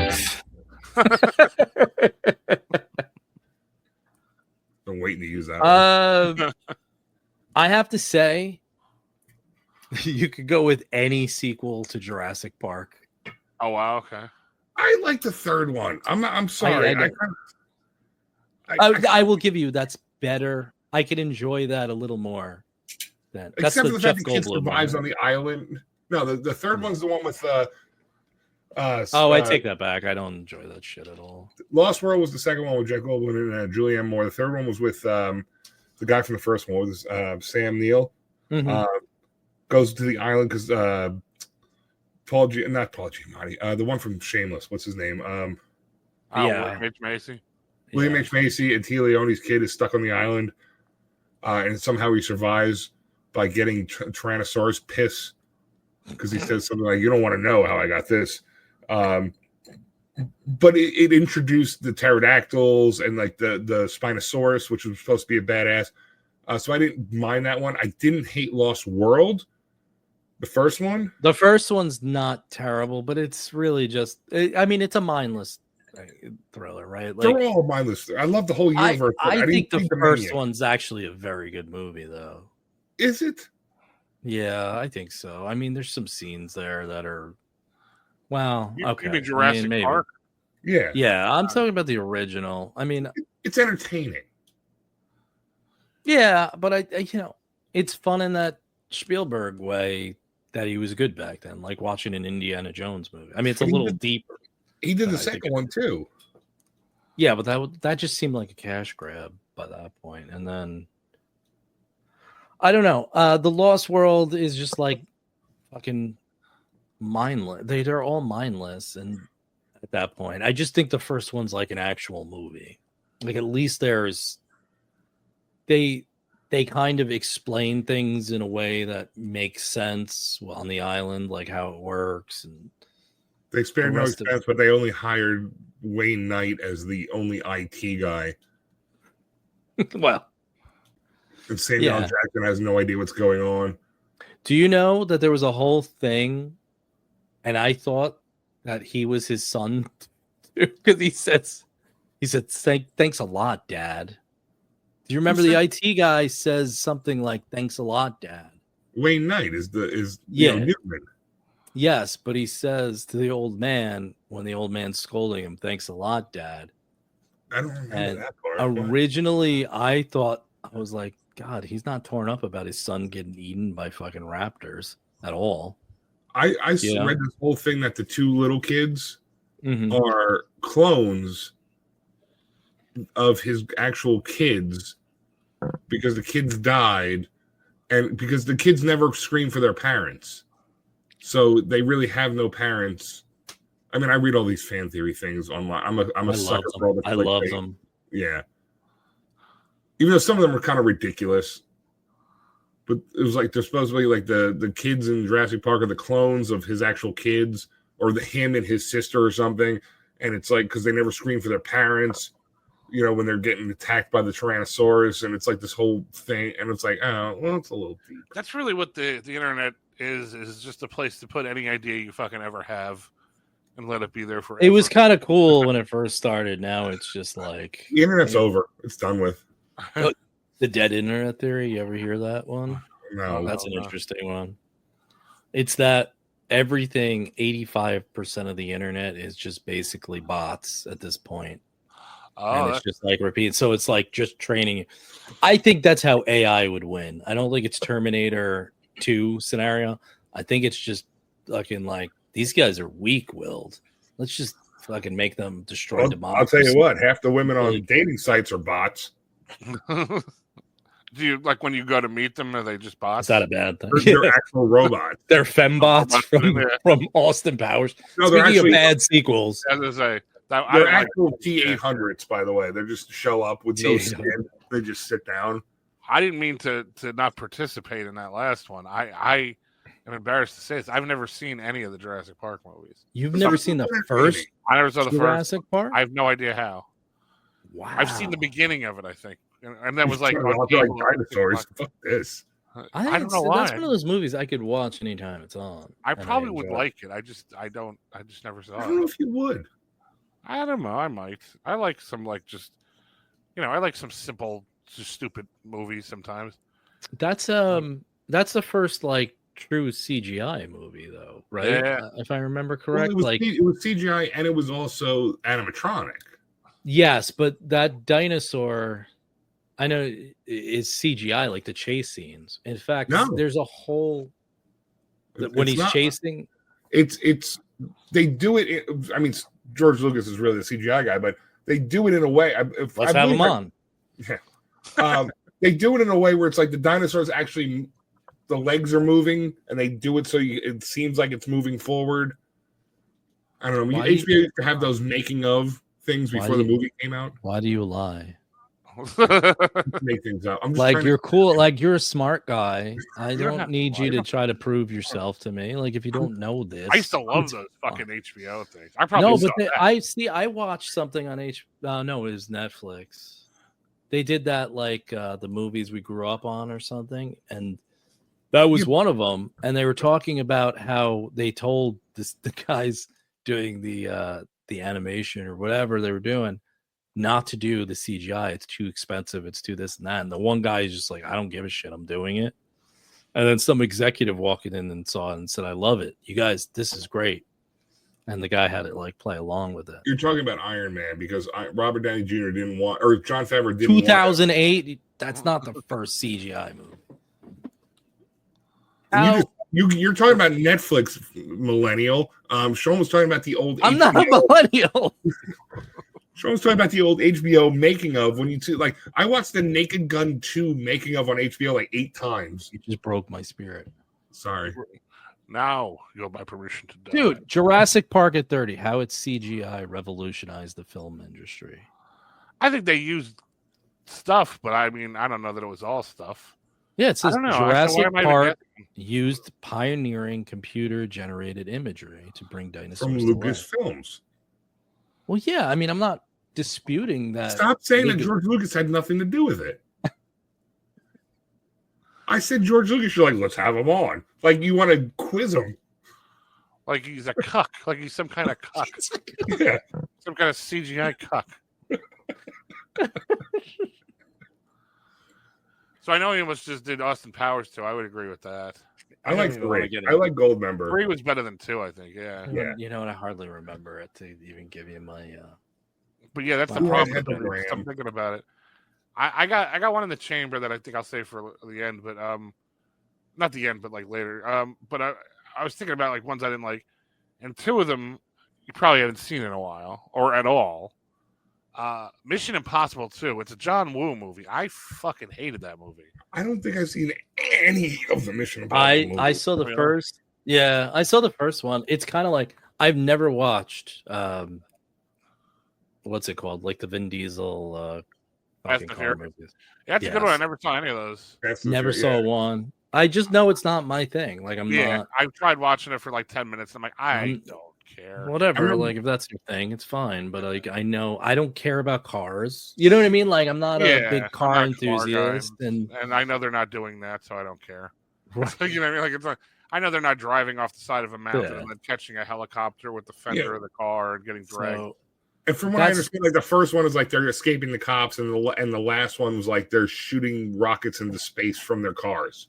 waiting to use that. I have to say, you could go with any sequel to Jurassic Park. Oh wow, okay. I like the third one. I'm sorry. I will give you that's better. I can enjoy that a little more. Except for the fact the kid survives on the island. No, the third one's the one with. I take that back. I don't enjoy that shit at all. Lost World was the second one with Jack Goldblum and Julianne Moore. The third one was with the guy from the first one, was Sam Neill. Mm-hmm. Goes to the island because not Paul Giamatti, the one from Shameless. What's his name? William H. Macy. William H. Macy, and Tia Leone's kid is stuck on the island, and somehow he survives by getting Tyrannosaurus piss, because he says something like, "You don't want to know how I got this." But it introduced the pterodactyls and like the Spinosaurus, which was supposed to be a badass. So I didn't mind that one. I didn't hate Lost World, the first one. The first one's not terrible, but it's really just, it's a mindless thriller, right? Like, they're all mindless. I love the whole universe. I think the first one's actually a very good movie, though. Is it? Yeah, I think so. I mean, there's some scenes there that are, wow. Okay. You mean Jurassic Park? Yeah. Yeah, I'm talking about the original. I mean, it's entertaining. Yeah, but it's fun in that Spielberg way that he was good back then, like watching an Indiana Jones movie. I mean, it's a little deeper. He did the second one too. Yeah, but that just seemed like a cash grab by that point. And then I don't know. The Lost World is just like fucking mindless. They're all mindless, and at that point, I just think the first one's like an actual movie. Like at least they they kind of explain things in a way that makes sense on the island, like how it works. And They spared no rest of- expense, but they only hired Wayne Knight as the only IT guy. well, And Samuel L. Yeah. Jackson has no idea what's going on. do you know that there was a whole thing, and I thought that he was his son because he said, thanks a lot, Dad. Do you remember the IT guy says something like, "Thanks a lot, Dad"? Wayne Knight is Yeah. Newman. Yes, but he says to the old man when the old man's scolding him, "Thanks a lot, Dad." I don't remember And that part. originally, I thought, I was like, God, he's not torn up about his son getting eaten by fucking raptors at all. I Yeah. read this whole thing that the two little kids Mhm. are clones of his actual kids because the kids died and because the kids never screamed for their parents. So they really have no parents. I mean, I read all these fan theory things online. I'm a sucker for all the I love clickbait. them. Yeah. Even though some of them are kind of ridiculous. But it was like they're supposed to be like the kids in Jurassic Park are the clones of his actual kids, or him and his sister or something. And it's like because they never scream for their parents, you know, when they're getting attacked by the Tyrannosaurus, and it's like this whole thing, and it's like, oh, well, it's a little deep. That's really what the internet is just a place to put any idea you fucking ever have and let it be there forever. It was kind of cool when it first started. Now it's just like The internet's over. It's done with. the dead internet theory. You ever hear that one? No, That's an interesting one. It's that everything, 85% of the internet is just basically bots at this point. And it's just like repeat. So it's like just training. I think that's how AI would win. I don't think it's Terminator 2 scenario. I think it's just fucking like these guys are weak-willed. Let's just fucking make them destroy well, democracy. I'll tell you what, half the women on dating sites are bots. Do you like when you go to meet them? Are they just bots? Is that a bad thing? They're actual robots. They're fembots from Austin Powers. No, they're Speaking actually of bad sequels, As I say, they're actual T800s, by the way. They're just show up with no T800. skin. They just sit down. I didn't mean to not participate in that last one. I am embarrassed to say this. I've never seen any of the Jurassic Park movies. you've never seen the first I never saw the Jurassic first. Park? I have no idea how. Wow. I've seen the beginning of it, I think, and that was like, like dinosaurs. Fuck this. I don't know why. That's one of those movies I could watch anytime it's on. I and probably would enjoy it. like it. I just never I saw don't know it. if you would. I don't know. I might. I like some I like some simple, just stupid movies sometimes. That's the first like true CGI movie though, right? Yeah. If I remember Well, correct. it was CGI and it was also animatronic. Yes, but that dinosaur, I know, is CGI, like the chase scenes. In fact, No. there's a whole when It's he's not. chasing. It's they do it. I mean, George Lucas is really the CGI guy, but they do it in a way. Let's have him on. They do it in a way where it's like the dinosaurs actually, the legs are moving, and they do it so it seems like it's moving forward. I don't know. HBO used to have those making of things before the movie came out. Why do you lie? Make things up. I'm just Like trying you're to, cool. Like you're a smart guy. I You're don't not need you to smart. try to prove yourself to me. Like if you don't know this, I used to love those fucking HBO things. I probably no, saw but that. I watched something on no, it was Netflix. They did that like the movies we grew up on or something, and that was one of them. And they were talking about how they told the guys doing the animation or whatever they were doing not to do the CGI. It's too expensive. It's too this and that. And the one guy is just like, I don't give a shit. I'm doing it. And then some executive walking in and saw it and said, I love it. You guys, this is great. And the guy had it like play along with it. you're talking about Iron Man because Robert Downey Jr. didn't want, or Jon Favreau didn't 2008. That's not the first CGI movie. want. You're talking about Netflix, millennial. Sean was talking about the old. I'm HBO. not a millennial. Sean was talking about the old HBO making of when you see, like, I watched the Naked Gun 2 making of on HBO like 8 times. You just broke my spirit. Sorry. Now you'll buy permission to die. Dude, Jurassic Park at 30, how its CGI revolutionized the film industry. I think they used stuff, but I mean, I don't know that it was all stuff. Yeah, it says don't know. Jurassic Why am I even Park guessing? used pioneering computer-generated imagery to bring From dinosaurs to life. Lucasfilms. Well, yeah, I mean, I'm not disputing that. Stop saying that George Lucas had nothing to do with it. I said George Lucas. You're like, let's have him on. Like you want to quiz him. Like he's a cuck. Like he's some kind of cuck. Yeah. Some kind of CGI cuck. So I know he almost just did Austin Powers too. I would agree with that. I like 3. I like Goldmember. 3 was better than 2, I think. Yeah. You know what? I hardly remember it to even give you my. But yeah, that's the problem. I'm thinking about it. I got one in the chamber that I think I'll save for the end, but not the end, but like later. But I was thinking about like ones I didn't like, and 2 of them you probably haven't seen in a while or at all. Mission Impossible 2. It's a John Woo movie. I fucking hated that movie. I don't think I've seen any of the Mission Impossible movies. I saw the first. Yeah, I saw the first one. It's kind of like I've never watched. What's it called? Like the Vin Diesel fucking car movies. Yeah, that's a good one. I never saw any of those. Never saw one. I just know it's not my thing. Like I'm not. I've tried watching it for like 10 minutes. I'm like, I don't care. Whatever. Like if that's your thing, it's fine. But like I know I don't care about cars. You know what I mean? Like I'm not a big car enthusiast, and I know they're not doing that, so I don't care. You know what I mean? Like it's like I know they're not driving off the side of a mountain and then catching a helicopter with the fender of the car and getting dragged. And from what I understand, like the first one is like they're escaping the cops, and the last one was like they're shooting rockets into space from their cars.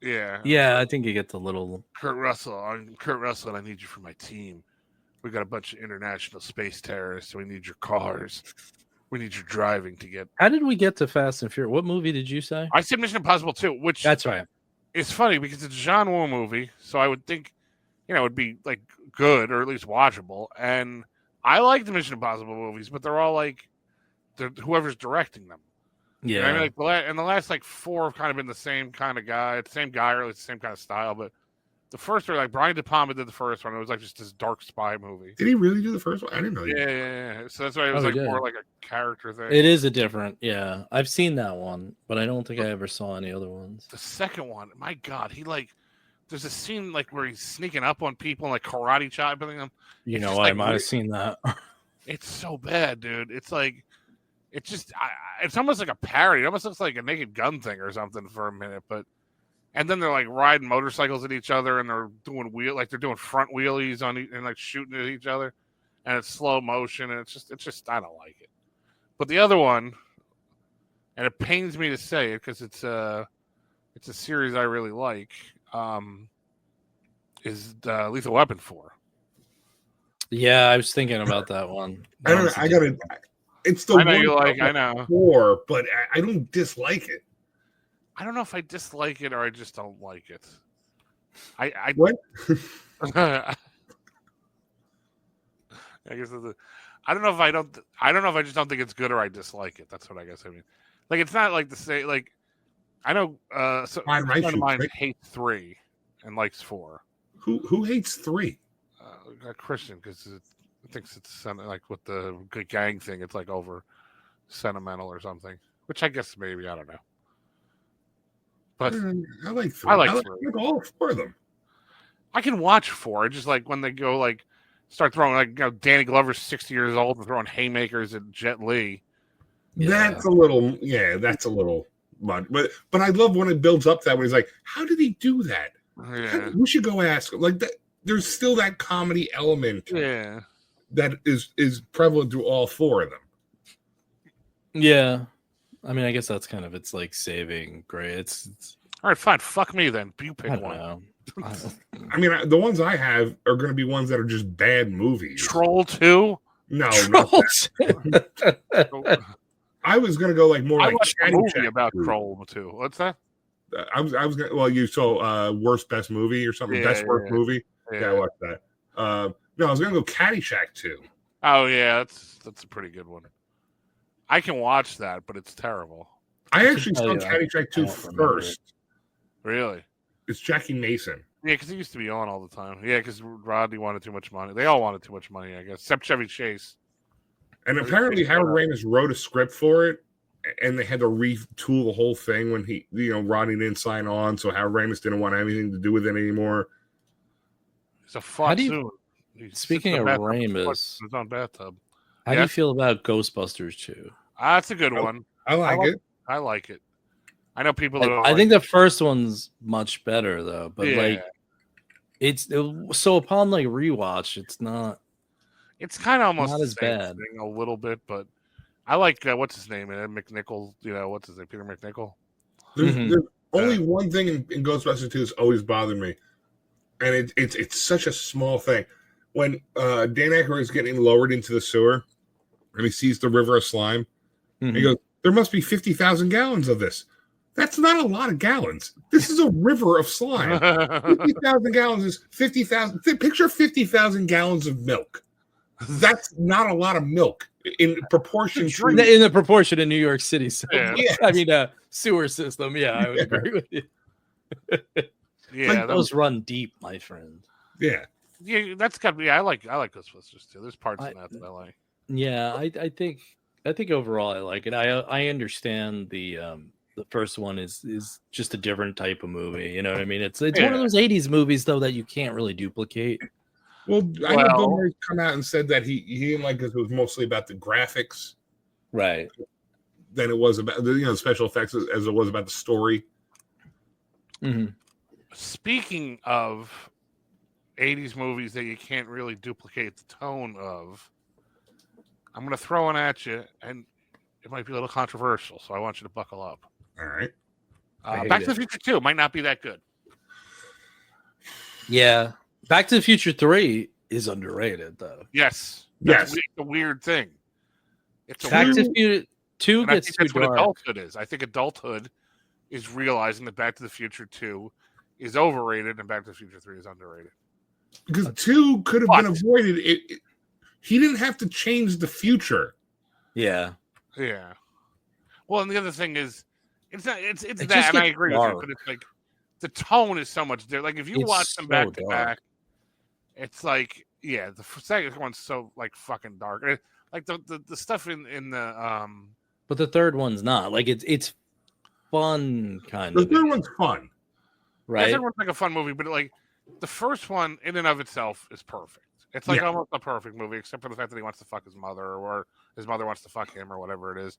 Yeah. I think you get the little Kurt Russell. I'm Kurt Russell, and I need you for my team. We got a bunch of international space terrorists, so we need your cars. We need your driving to get. How did we get to Fast and Furious? What movie did you say? I said Mission Impossible 2, which that's right. It's funny because it's a John Woo movie, so I would think, it would be like good or at least watchable. And I like the Mission Impossible movies, but they're all like, whoever's directing them. Yeah, you know I mean, like the last like 4 have kind of been the same kind of guy, or the same kind of style. But the first are like Brian De Palma did the first one. It was like just this dark spy movie. Did he really do the first one? I didn't know. Yeah. So that's why it was more like a character thing. It is a different. Yeah, I've seen that one, but I don't think I ever saw any other ones. The second one, my God, there's a scene like where he's sneaking up on people and like karate chopping them. I might have seen that. It's so bad, dude. It's like, it's almost like a parody. It almost looks like a Naked Gun thing or something for a minute. And then they're like riding motorcycles at each other, and they're doing they're doing front wheelies and like shooting at each other, and it's slow motion, and it's just I don't like it. But the other one, and it pains me to say it because it's a series I really like, is Lethal Weapon 4. Yeah, I was thinking about that one. I don't know. I gotta. It's the I know you like. I know 4, but I don't dislike it. I don't know if I dislike it or I just don't like it. I what? I guess I don't know if I don't know if I just don't think it's good or I dislike it. That's what I guess I mean. Like it's not like the same. Like I know a friend of mine hates 3 and likes 4. Who hates 3? Christian, because it thinks it's like with the good gang thing. It's like over sentimental or something. Which I guess maybe I don't know. But I like 3. I like all 4 of them. I can watch 4. I just like when they go like start throwing Danny Glover's 60 years old and throwing haymakers at Jet Li. That's a little much. But I love when it builds up that way. It's like, how did he do that? Yeah. We should go ask him. Like that. There's still that comedy element. Yeah. That is prevalent through all 4 of them. Yeah. I mean, I guess that's kind of it's like saving grace. All right, fine. Fuck me then. You pick one. I mean, the ones I have are going to be ones that are just bad movies. Troll 2? No, Trolls. I was going to go like more I like watched a movie about Troll 2. What's that? I was going. Well, you saw worst best movie or something. Best worst movie. Yeah, I watched that. No, I was going to go Caddyshack 2. Oh yeah, that's a pretty good one. I can watch that, but it's terrible. I actually saw Caddyshack 2 first. Really? It's Jackie Mason. Yeah, because he used to be on all the time. Yeah, because Rodney wanted too much money. They all wanted too much money, I guess, except Chevy Chase. And apparently Harold Ramis wrote a script for it, and they had to retool the whole thing when Rodney didn't sign on, so Howard Ramis didn't want anything to do with it anymore. It's a fuck soon. Speaking of Ramis, his own bathtub. How do you feel about Ghostbusters 2? That's a good one. I like it. I like it. I know people. I think the first one's much better though, but so upon rewatch, it's not. It's kind of almost not as bad. Thing, a little bit, but I like what's his name, McNichol. What's his name, Peter McNichol. There's only one thing in Ghostbusters 2 that's always bothered me, and it's such a small thing. When Dan Aykroyd is getting lowered into the sewer, and he sees the river of slime, he goes, "There must be 50,000 gallons of this." That's not a lot of gallons. This is a river of slime. 50,000 gallons is 50,000. Picture 50,000 gallons of milk. That's not a lot of milk in proportion to in the proportion in New York City. So, yeah. I mean, sewer system. Yeah, I would agree with you. Yeah, those run deep, my friend. Yeah, that's got to be. I like Ghostbusters too. There's parts in that I like. Yeah, I think overall I like it. I understand the first one is just a different type of movie. You know what I mean? It's one of those 80s movies though that you can't really duplicate. Well, I know Bill Murray's come out and said that he didn't like it was mostly about the graphics, right? Than it was about the special effects as it was about the story. Mm-hmm. Speaking of 80s movies that you can't really duplicate the tone of, I'm going to throw one at you, and it might be a little controversial, so I want you to buckle up. All right. Back to the Future 2 might not be that good. Yeah. Back to the Future 3 is underrated, though. Yes. Yes. It's a weird thing. It's Back to the Future 2 gets too dark. What adulthood is. I think adulthood is realizing that Back to the Future 2 is overrated and Back to the Future 3 is underrated. Because 2 could have been avoided. He didn't have to change the future. Yeah. Yeah. Well, and the other thing is, it's that, and I agree with you, but it's like the tone is so much different. Like if you watch them back to back, it's like, yeah, the second one's so fucking dark. Like the stuff in the but the third one's not. Like it's fun kind of. The third one's fun, right? The third one's like a fun movie, but the first one in and of itself is perfect. It's almost a perfect movie, except for the fact that he wants to fuck his mother, or his mother wants to fuck him, or whatever it is.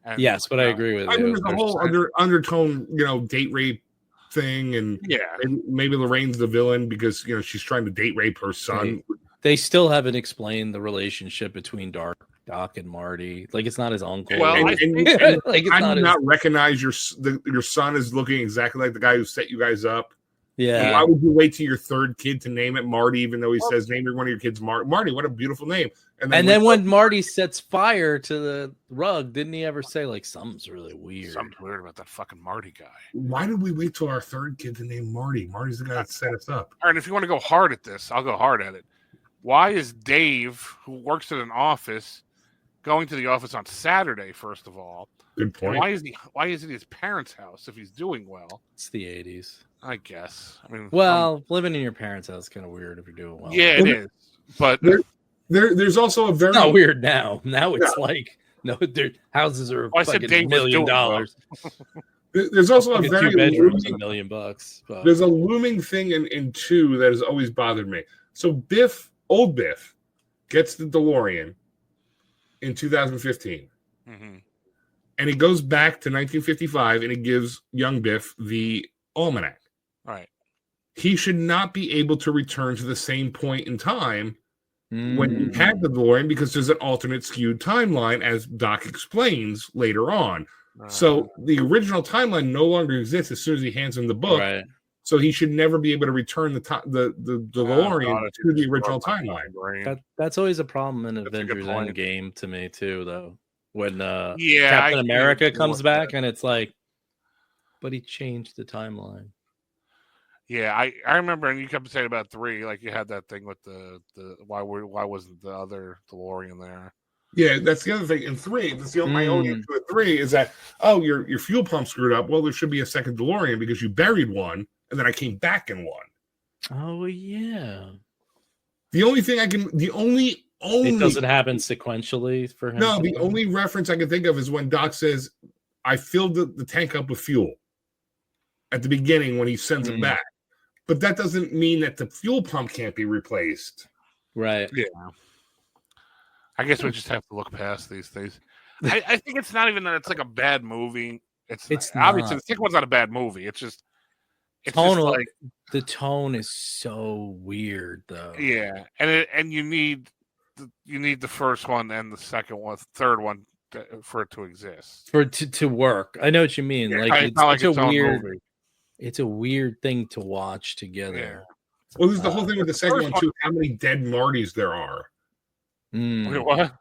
And, yes, but I agree with you. I mean, there's a whole undertone, date rape thing, and maybe Lorraine's the villain because she's trying to date rape her son. They still haven't explained the relationship between Doc and Marty. Like it's not his uncle. Well, I do not recognize your son is looking exactly like the guy who set you guys up. Yeah. Why would you wait till your third kid to name it Marty, even though he says name one of your kids Marty? What a beautiful name. And then when Marty sets fire to the rug, didn't he ever say something's really weird? Something's weird about that fucking Marty guy. Why did we wait till our third kid to name Marty? Marty's the guy that set us up. All right, if you want to go hard at this, I'll go hard at it. Why is Dave, who works at an office, going to the office on Saturday, first of all? Good point. Why is he at his parents' house if he's doing well? It's the 80s. I guess. I mean, living in your parents' house is kind of weird if you're doing well. Yeah, it is. But there's also a very not weird now. Now it's their houses are fucking $1 million. Well. There's also a very bedrooms, $1 million. But. There's a looming thing in 2 that has always bothered me. So old Biff, gets the DeLorean in 2015. Mm-hmm. And he goes back to 1955 and he gives young Biff the almanac. Right. He should not be able to return to the same point in time when he had the DeLorean because there's an alternate skewed timeline, as Doc explains later on. So the original timeline no longer exists as soon as he hands him the book. Right. So he should never be able to return the DeLorean to the original timeline. That's always a problem in Avengers Endgame to me too, though. When Captain America comes back and it's like, but he changed the timeline. Yeah, I remember, and you kept saying about 3, like you had that thing with the why wasn't the other DeLorean there? Yeah, that's the other thing. In 3, that's my only issue with 3 is that your fuel pump screwed up. Well, there should be a second DeLorean because you buried one, and then I came back in one. Oh yeah. The only it doesn't happen sequentially for him. No, the only reference I can think of is when Doc says I filled the tank up with fuel at the beginning when he sends it back. But that doesn't mean that the fuel pump can't be replaced. Right. Yeah. I guess we just have to look past these things. I think it's not even that it's like a bad movie. It's obviously not. the second one's not a bad movie. It's just like the tone is so weird though. Yeah, and you need the first one and the second one, third one for it to exist, for to work. I know what you mean. Yeah, like it's a weird movie. It's a weird thing to watch together. Yeah. Well, there's the whole thing with the second one too. How many dead Martys there are? Wait, what?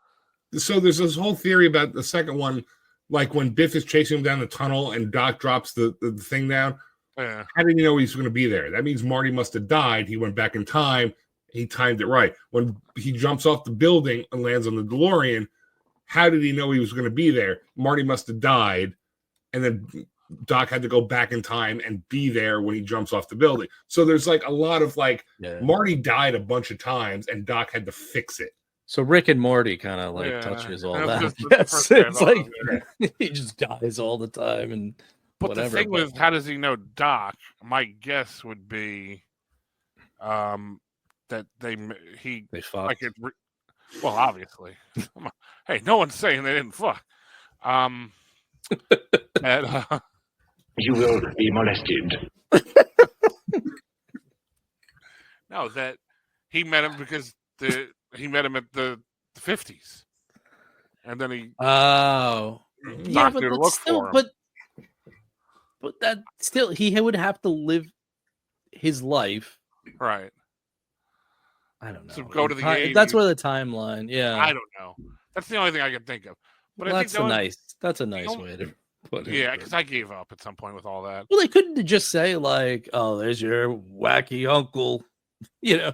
So there's this whole theory about the second one, like when Biff is chasing him down the tunnel and Doc drops the thing down. Yeah. How did he know he's going to be there? That means Marty must have died. He went back in time. He timed it right. When he jumps off the building and lands on the DeLorean, how did he know he was going to be there? Marty must have died, and then Doc had to go back in time and be there when he jumps off the building. So there's like a lot of Marty died a bunch of times, and Doc had to fix it. So Rick and Morty kind of touches all that. It's like he just dies all the time and. But whatever, the thing was, how does he know Doc? My guess would be, that they fucked. Like it. Well, obviously, hey, no one's saying they didn't fuck. You will be molested. No, that he met him because he met him at the 50s, and then he. Oh, yeah, but look still, for him. But that still, he would have to live his life, right? I don't know. So go to the 80s. That's where the timeline. Yeah, I don't know. That's the only thing I can think of. But well, I think that's a nice way to put it. Yeah, because I gave up at some point with all that. Well, they couldn't just say like, "Oh, there's your wacky uncle,"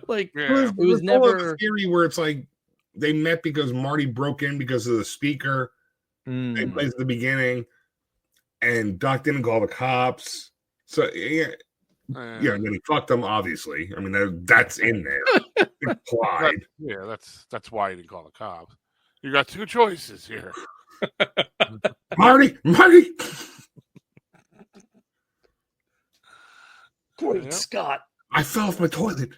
like yeah. it was never a theory where it's like they met because Marty broke in because of the speaker. They plays at the beginning. And Doc didn't call the cops. So, yeah, and then he fucked them, obviously. I mean, that's in there. Implied. Yeah, that's why he didn't call the cops. You got two choices here. Marty! Great Scott. I fell off my toilet.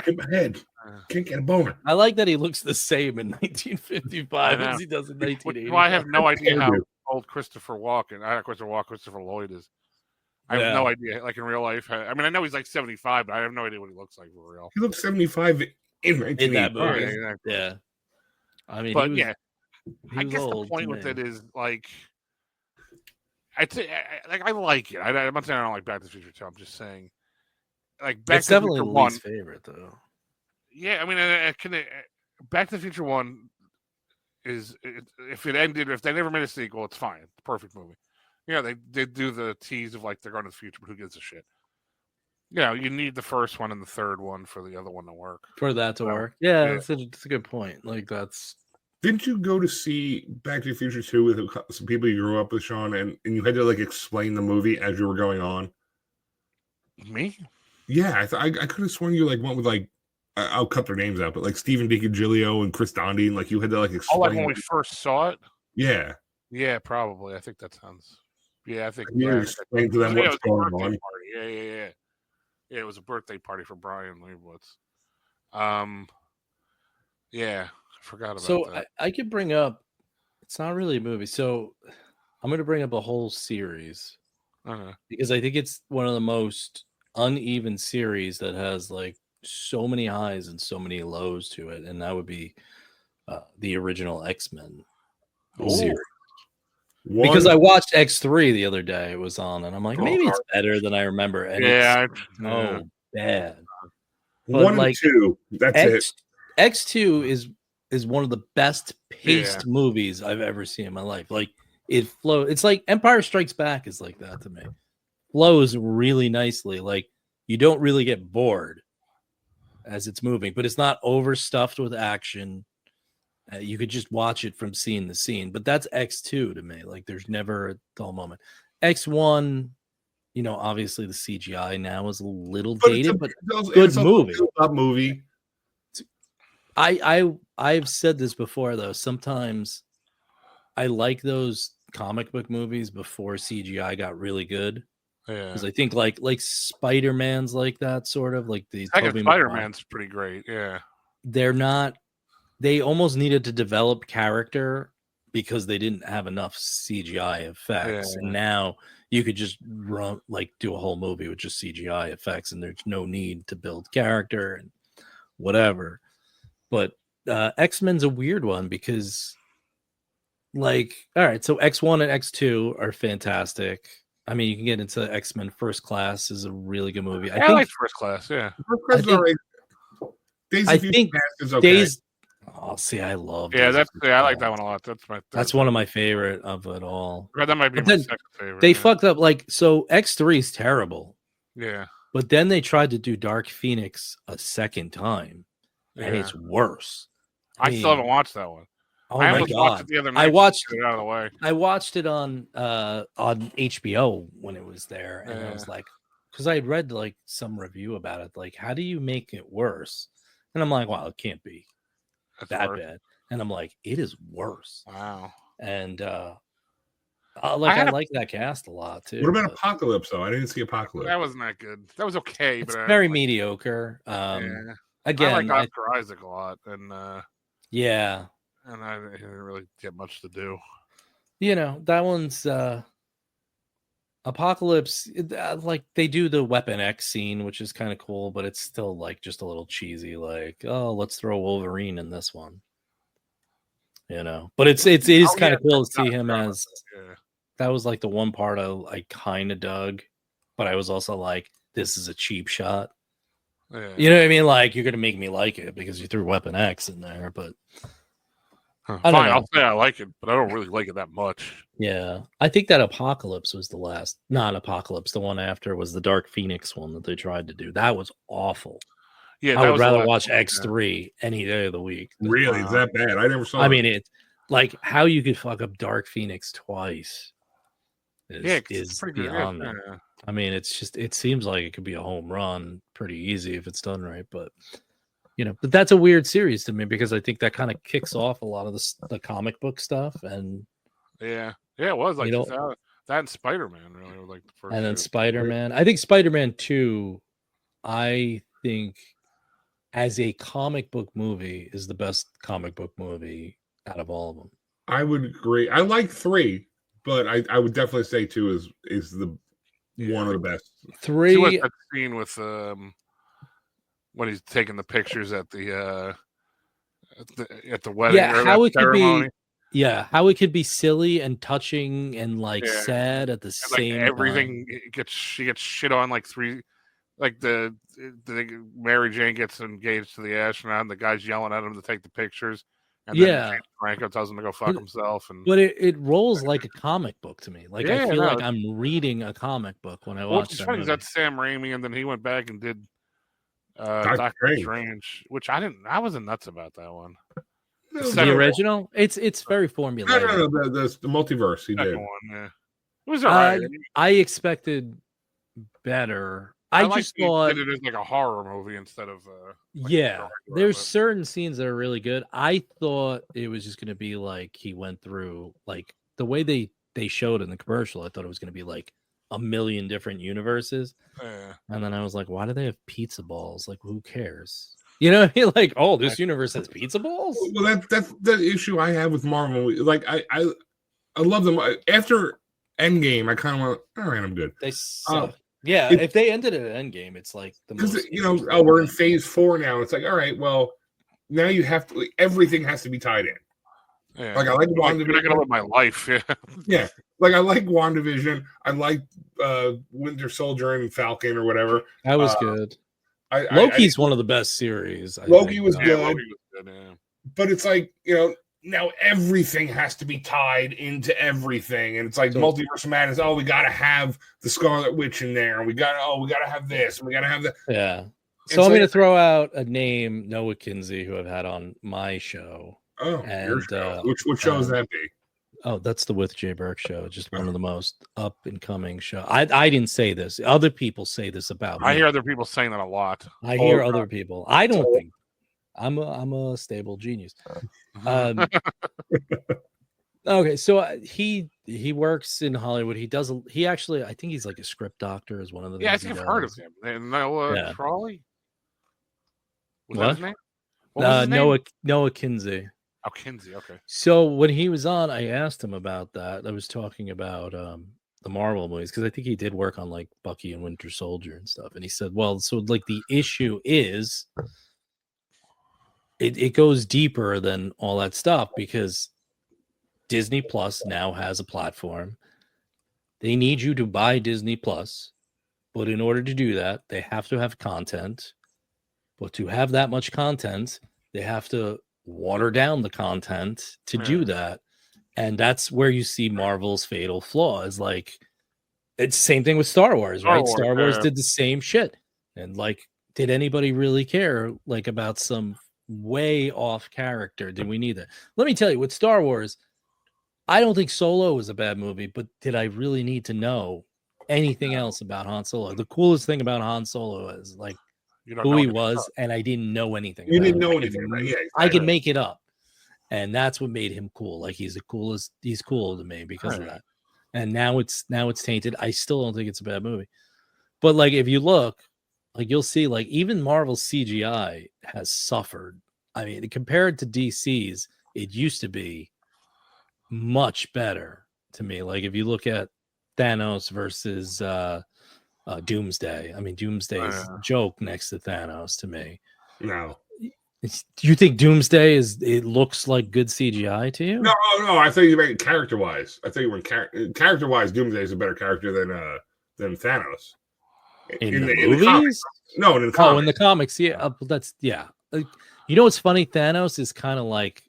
Hit my head. Can't get a boner. I like that he looks the same in 1955 as he does in 1980. Well, I have no idea how old Christopher Lloyd is. I have no idea. Like in real life, I mean, I know he's like 75, but I have no idea what he looks like for real. He looks 75 in 1985. that movie. Yeah. I mean, but I guess old, the point with it is like, I like it. I'm not saying I don't like Back to the Future 2. I'm just saying, like, Back it's to the definitely Future 1. Lee's favorite though. Yeah, I mean, Back to the Future 1 is if it ended, if they never made a sequel, it's fine. It's a perfect movie. They do the tease of like they're going to the future, but who gives a shit? You need the first one and the third one for the other one to work. For that to work. Yeah, that's a good point. Like that's. Didn't you go to see Back to the Future 2 with some people you grew up with, Sean, and you had to like explain the movie as you were going on? Me? Yeah, I could have sworn you like went with like I'll cut their names out, but like Stephen DiCaprio and Chris Dondi, and like you had to like explain. Oh, like when we first saw it? Yeah. Yeah, probably. I think that sounds. Yeah, I think. You explain to them what's going on. Yeah. Yeah, it was a birthday party for Brian Leibowitz. Yeah, I forgot about that. So I could bring up. It's not really a movie, so I'm going to bring up a whole series because I think it's one of the most uneven series that has like so many highs and so many lows to it, and that would be the original X-Men series. Because I watched X3 the other day, it was on, and I'm like, maybe it's better than I remember. And it's so bad. But 1 and 2, that's it. X2 is one of the best paced movies I've ever seen in my life. Like it flows. It's like Empire Strikes Back is like that to me. Flows really nicely. Like you don't really get bored as it's moving, but it's not overstuffed with action. You could just watch it from scene to scene, but that's X2 to me. Like there's never a dull moment. X1, obviously the CGI now is a little dated, but good movie. Movie. I've said this before though. Sometimes I like those comic book movies before CGI got really good. Yeah. Because I think like Spider-Man's like that sort of like the Second Tobey Spider-Man's pretty great. Yeah. They're not. They almost needed to develop character because they didn't have enough CGI effects. Yeah. And now you could just do a whole movie with just CGI effects, and there's no need to build character and whatever. But X-Men's a weird one because, like, all right, so X1 and X2 are fantastic. I mean, you can get into X-Men First Class is a really good movie. I like First Class, yeah. I think is okay. Oh, see, I love. Yeah, I like that one a lot. That's one of my favorite of it all. That might be my second favorite. They fucked up so X3 is terrible. Yeah. But then they tried to do Dark Phoenix a second time, and it's worse. I still haven't watched that one. Oh my God! Watched it the other night. I watched it out of the way. I watched it on HBO when it was there, and I was like, because I had read like some review about it, like, how do you make it worse? And I'm like, well, it can't be that bad. And I'm like, it is worse. Wow. And I like that cast a lot too. What about Apocalypse though? I didn't see Apocalypse. That wasn't that good. That was okay, it's but very mediocre. Again, I like Oscar Isaac a lot, and yeah, and I didn't really get much to do. You know, that one's Apocalypse. Like they do the Weapon X scene, which is kind of cool, but it's still like just a little cheesy. Like, oh, let's throw Wolverine in this one. You know, but it is kind of cool to see him as. Yeah. That was like the one part I kind of dug, but I was also like, this is a cheap shot. Yeah. You know what I mean? Like, you're gonna make me like it because you threw Weapon X in there, but fine, I'll say I like it, but I don't really like it that much. Yeah, I think that Apocalypse was the last, not Apocalypse. The one after was the Dark Phoenix one that they tried to do. That was awful. Yeah, I would rather watch X3 any day of the week. Really, is that bad? I never saw. I mean, it's like how you could fuck up Dark Phoenix twice. Is beyond me. Yeah. I mean, it's just, it seems like it could be a home run pretty easy if it's done right, but you know, but that's a weird series to me because I think that kind of kicks off a lot of the comic book stuff. And yeah, it was like that and Spider-Man really were like the first. And then Spider-Man, I think Spider-Man 2, I think as a comic book movie is the best comic book movie out of all of them. I would agree. I like 3. But I would definitely say 2 is the one of the best. 3 was that scene with when he's taking the pictures at the wedding. Yeah, how it ceremony. Could be. Yeah, how it could be silly and touching and like sad at the same time. Everything she gets shit on like 3. Like the Mary Jane gets engaged to the astronaut, and the guy's yelling at him to take the pictures. And then Franco tells him to go fuck himself. But it rolls like a comic book to me. Like I feel like I'm reading a comic book when I watch it. What's funny is that's Sam Raimi, and then he went back and did Doctor Strange, which I wasn't nuts about that one. The original? It's very formulaic. No, the multiverse he did. One, yeah. It was alright. I expected better. I just thought it is like a horror movie instead of there's certain scenes that are really good. I thought it was just going to be like he went through like the way they showed in the commercial. I thought it was going to be like a million different universes, and then I was like, why do they have pizza balls? Like, who cares? You know, like, oh, this universe has pizza balls. Well, that's the issue I have with Marvel. Like, I love them after Endgame. I kind of went, all right, I'm good. They suck. Yeah, if they ended at Endgame, it's like the most. Because we're in phase 4 now. It's like, all right, well, now you have to. Like, everything has to be tied in. Yeah. Like I like WandaVision. You're not gonna live my life. Yeah. Yeah. Like I like WandaVision. I like Winter Soldier and Falcon or whatever. That was good. Loki's one of the best series. Loki was good. Loki was good. Yeah. But it's like, now everything has to be tied into everything, and it's like multiverse madness. Oh, we got to have the Scarlet Witch in there, and we got to have this, and we got to have that. Yeah. So I'm going to throw out a name, Noah Kinsey, who I've had on my show. Oh, and, your show. Which show is that be? Oh, that's the With Jay Burke show. Just one of the most up and coming show. I didn't say this. Other people say this about me. I hear other people saying that a lot. I hear other people. I don't think I'm a stable genius. Okay, so he works in Hollywood. He actually, I think he's like a script doctor is one of the Yeah, I things think he I've heard of does. him. And Noah Yeah. Trolley? Was that What? his name? What was his name? Noah Kinsey. Oh, Kinsey. Okay. So when he was on, I asked him about that. I was talking about the Marvel movies because I think he did work on like Bucky and Winter Soldier and stuff. And he said, well, so like the issue is it goes deeper than all that stuff because Disney Plus now has a platform. They need you to buy Disney Plus, but in order to do that, they have to have content. But to have that much content, they have to water down the content to do that. And that's where you see Marvel's fatal flaw is like it's the same thing with Star Wars, right? Star Wars did the same shit. And like, did anybody really care like about some way off character? Did we need that? Let me tell you, with Star Wars, I don't think Solo was a bad movie, but did I really need to know anything else about Han Solo? The coolest thing about Han Solo is like who he was, and I didn't know anything. You didn't know anything, right? Yeah, exactly. I could make it up, and that's what made him cool. Like he's cool to me because of that. And now it's tainted. I still don't think it's a bad movie, but like if you look, like you'll see, like even Marvel's CGI has suffered. I mean, compared to DC's, it used to be much better to me. Like if you look at Thanos versus Doomsday, I mean Doomsday's a joke next to Thanos to me. No. Do you think Doomsday it looks like good CGI to you? No. I thought you meant character wise. I think you went character wise. Doomsday is a better character than Thanos. In the movies? No, in the comics. Oh, in the comics, yeah. That's yeah. You know what's funny? Thanos is kind of like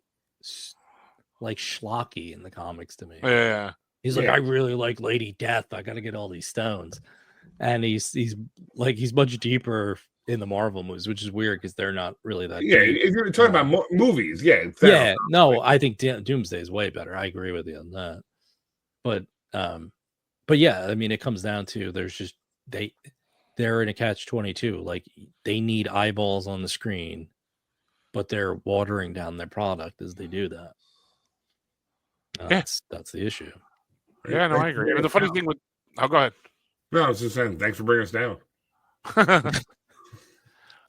schlocky in the comics to me. Yeah. He's like, I really like Lady Death. I got to get all these stones, and he's much deeper in the Marvel movies, which is weird because they're not really that. Yeah, deep. if you're talking about movies, yeah. Yeah, no, I think Doomsday is way better. I agree with you on that. But yeah, I mean, it comes down to there's just they're in a catch-22. Like they need eyeballs on the screen, but they're watering down their product as they do that. That's the issue. Yeah, no, I agree. I mean, the funny thing with go ahead. No, I was just saying, thanks for bringing us down.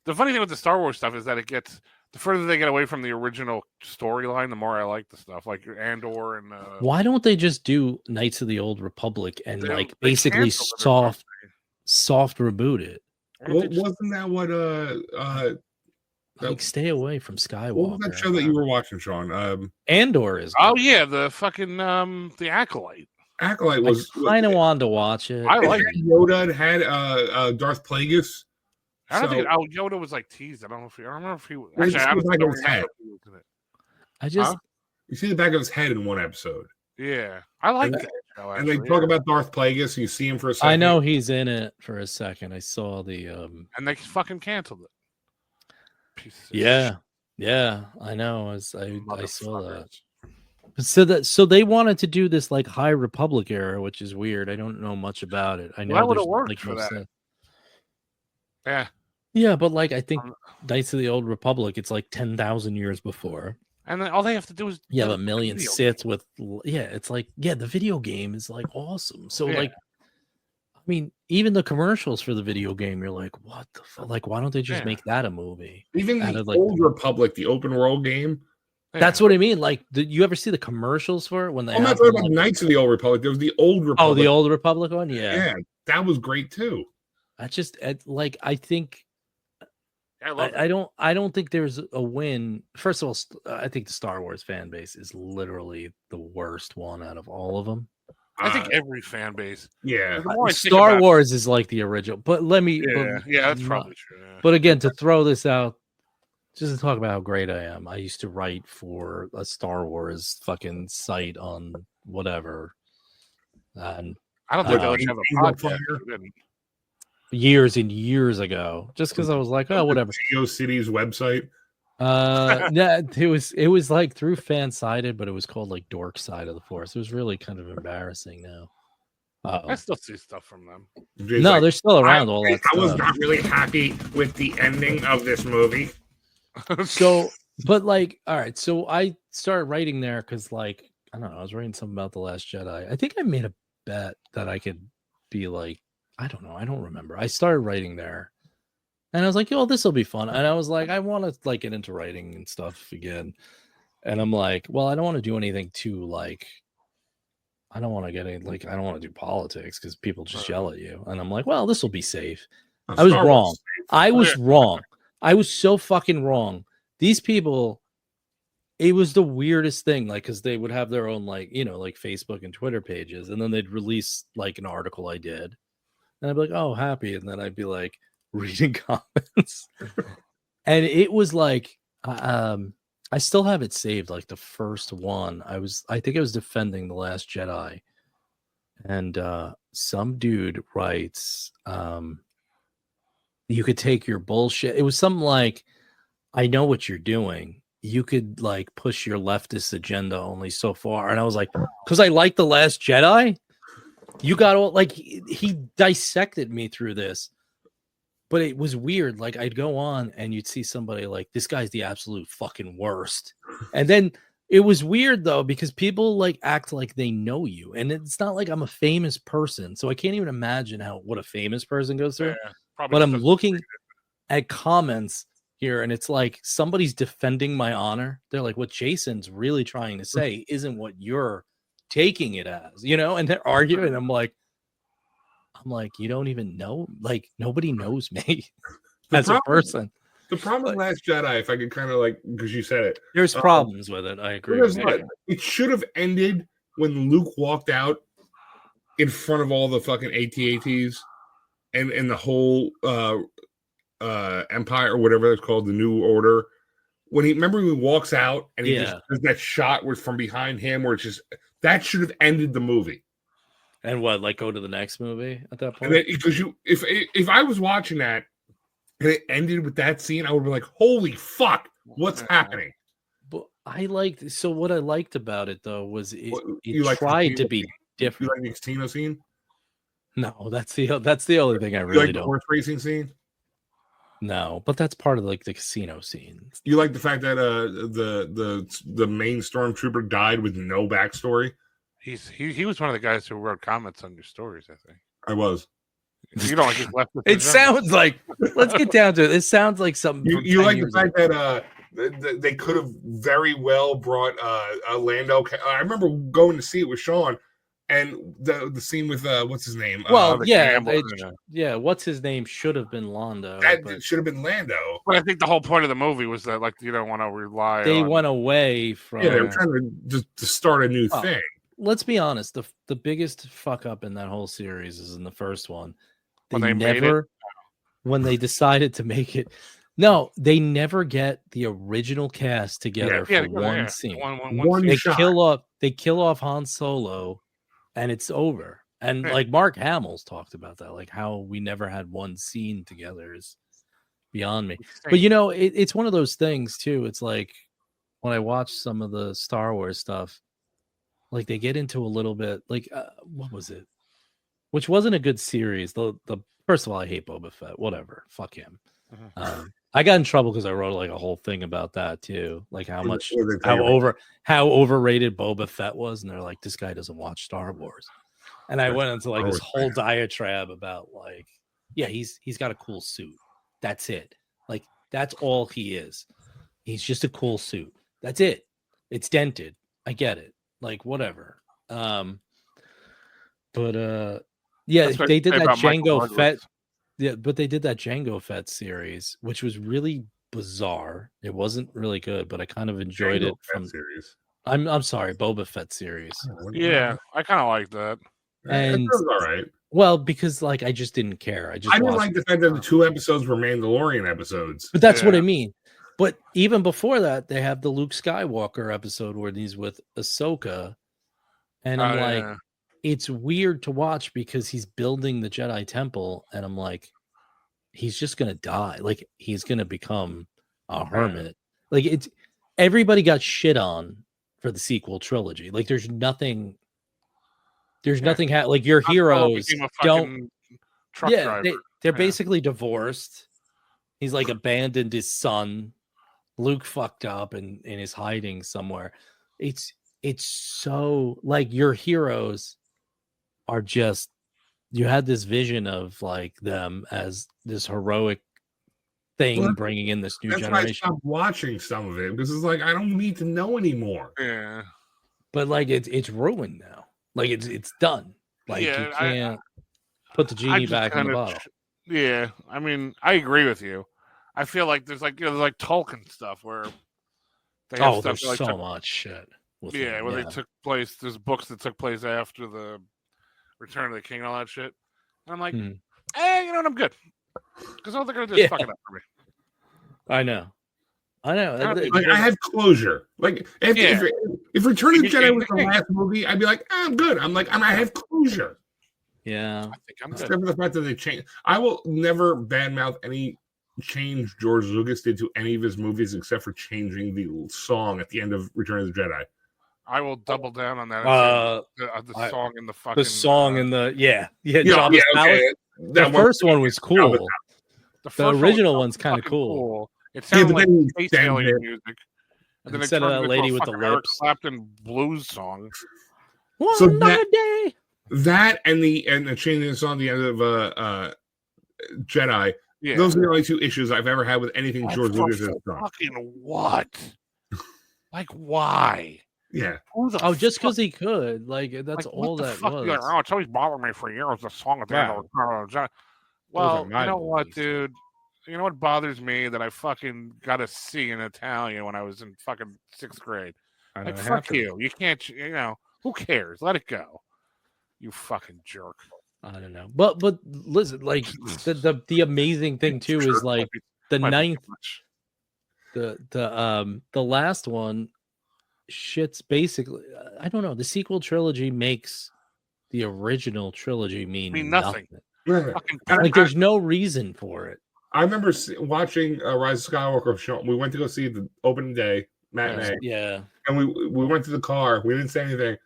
The funny thing with the Star Wars stuff is that the further they get away from the original storyline, the more I like the stuff like Andor and. Why don't they just do Knights of the Old Republic and basically soft reboot it? Well, wasn't that what stay away from Skywalker? What was that show that you were watching, Sean? Andor is. Oh yeah, the fucking the Acolyte. Acolyte was. I kind of wanted to watch it. I like it. Yoda had Darth Plagueis. I don't think Yoda was like teased. I don't remember if he was. Actually, I was back of his head. You see the back of his head in one episode. Yeah, I like that show. And they talk about Darth Plagueis. You see him for a second. I know he's in it for a second. I saw the. And they fucking canceled it. Yeah, I know. I saw that. So they wanted to do this like High Republic era, which is weird. I don't know much about it. I know that would have worked for that. Yeah, but like I think Knights of the Old Republic, it's like 10,000 years before. And then all they have to do is you have a million Sith with it's like the video game is like awesome. So like I mean, even the commercials for the video game, you're like, what the fuck? Like, why don't they just make that a movie? Even the Old Republic, the open world game. That's what I mean. Like, did you ever see the commercials for it when they? I'm not talking about Knights of the Old Republic. There was the Old Republic. Oh, the Old Republic one. Yeah, that was great too. I think. I don't think there's a win. First of all, I think the Star Wars fan base is literally the worst one out of all of them. I think every fan base. Yeah, Star Wars is like the original. But let me. Yeah, that's probably true. Yeah. But again, to throw this out. Just to talk about how great I am, I used to write for a Star Wars fucking site on whatever. And I don't think they'll have a podcast. Years and years ago, just because I was like, oh, whatever. GeoCities website. Yeah, it was like through Fansided, but it was called like Dork Side of the Force. It was really kind of embarrassing now. I still see stuff from them. No, they're still around. All that I was not really happy with the ending of this movie. So, but like, all right. So I started writing there because like I don't know. I was reading something about The Last Jedi. I think I made a bet that I could be like, I don't know. I don't remember. I started writing there. And I was like, yo, this will be fun. And I was like, I want to like get into writing and stuff again. And I'm like, well, I don't want to do anything too like, I don't want to get any like, I don't want to do politics because people just yell at you. And I'm like, well, this will be safe. I was wrong. I was wrong. I was so fucking wrong. These people, it was the weirdest thing. Like, because they would have their own like, you know, like Facebook and Twitter pages, and then they'd release like an article I did, and I'd be like, oh, happy, and then I'd be like reading comments, and it was like, I still have it saved. Like the first one, I think I was defending The Last Jedi, and some dude writes, you could take your bullshit. It was something like, I know what you're doing. You could like push your leftist agenda only so far. And I was like, because I like The Last Jedi, you got all like he dissected me through this. But it was weird. Like I'd go on and you'd see somebody like, this guy's the absolute fucking worst. And then it was weird though, because people like act like they know you. And it's not like I'm a famous person. So I can't even imagine what a famous person goes through. Yeah, but I'm looking at comments here and it's like somebody's defending my honor. They're like, what Jason's really trying to say isn't what you're taking it as, you know? And they're arguing. I'm like, you don't even know, like nobody knows me as a person. The problem with Last Jedi, if I could kind of like, because you said it, there's problems with it. I agree. It should have ended when Luke walked out in front of all the fucking AT-ATs and the whole Empire or whatever it's called, the New Order. When he walks out and he just does that shot where from behind him, where it's just that should have ended the movie. And what, like go to the next movie at that point? Because if I was watching that and it ended with that scene, I would be like, "Holy fuck, what's happening?" But what I liked about it though was it tried to be different. You like the casino scene? No, that's the only thing I really don't. The horse racing scene? No, but that's part of like the casino scene. You like the fact that the main stormtrooper died with no backstory? He was one of the guys who wrote comments on your stories, I think. I was. You don't like just left it sounds like, let's get down to it. It sounds like something. You like the fact that they could have very well brought Lando. I remember going to see it with Sean, and the scene with what's his name? Well, what's his name should have been Lando. That should have been Lando. But I think the whole point of the movie was that like you don't want to rely. They went away from. Yeah, they were trying to start a new thing. Let's be honest. The biggest fuck up in that whole series is in the first one. When they decided to make it. No, they never get the original cast together for one scene. One shot. They kill off Han Solo, and it's over. And like Mark Hamill's talked about that, like how we never had one scene together is beyond me. But you know, it's one of those things too. It's like when I watch some of the Star Wars stuff, like they get into a little bit like what was it? Which wasn't a good series. The first of all, I hate Boba Fett. Whatever, fuck him. I got in trouble because I wrote like a whole thing about that too, like how overrated Boba Fett was, and they're like, this guy doesn't watch Star Wars, and I went into like this whole diatribe about like, yeah, he's got a cool suit. That's it. Like that's all he is. He's just a cool suit. That's it. It's dented. I get it. Like whatever. Yeah, they did that Jango Fett. Yeah, but they did that Jango Fett series, which was really bizarre. It wasn't really good, but I kind of enjoyed it from series. I'm sorry, Boba Fett series. Yeah, I kind of like that. And it was all right. Well, because like I just didn't care. I didn't like the fact that the 2 episodes were Mandalorian episodes. But that's what I mean. But even before that, they have the Luke Skywalker episode where he's with Ahsoka, and I'm like. It's weird to watch because he's building the Jedi Temple, and I'm like, he's just gonna die. Like he's gonna become a hermit. Like it's everybody got shit on for the sequel trilogy. Like there's nothing. Like your heroes don't. Truck driver. They're basically divorced. He's like abandoned his son. Luke fucked up and is hiding somewhere. it's so like your heroes are just, you had this vision of like them as this heroic thing Well, bringing in this new That's why I generation. stopped watching some of it because it's like I don't need to know anymore. Yeah. But like it's ruined now. Like it's done. Like Yeah, you can't put the I genie just back in the kinda bottle. Yeah, I mean, I agree with you. I feel like there's like there's like Tolkien stuff where they have Oh, stuff there's that, like, so took, much shit. With yeah, them, where they took place. There's books that took place after the Return of the King and all that shit. And I'm like, Hmm. you know what? I'm good because all they're gonna do is Yeah. fuck it up for me. I know. Like I have closure. Like if Return of the Jedi was the last movie, I'd be like, I'm good. I have closure. Yeah. I think I'm Except good. for the fact that they changed. I will never badmouth any change George Lucas did to any of his movies except for changing the song at the end of Return of the Jedi. I will double down on that. And say the song in the fucking in the Okay. The first one was cool. The original one's kind of cool. It sounded like space alien music. And then instead of that lady with the Eric lips. Clapton blues song. So day. That and the changing the song at the end of Jedi. Yeah. Those are the only two issues I've ever had with anything George Lucas has done. Fucking what? Like why? Yeah. Just because he could. Like that's like, all that was. Like, it's always bothered me for years. The song at the end of Jedi. Well, you know what, dude? You know what bothers me that I fucking got to see in Italian when I was in fucking 6th grade. Like fuck you. You can't. Who cares? Let it go. You fucking jerk. I don't know. But listen, like the amazing thing too is like the ninth, the last one, shit's basically, I don't know. The sequel trilogy makes the original trilogy mean nothing. Like there's no reason for it. I remember watching Rise of Skywalker show. We went to go see the opening day matinee. Yeah. And we went to the car. We didn't say anything.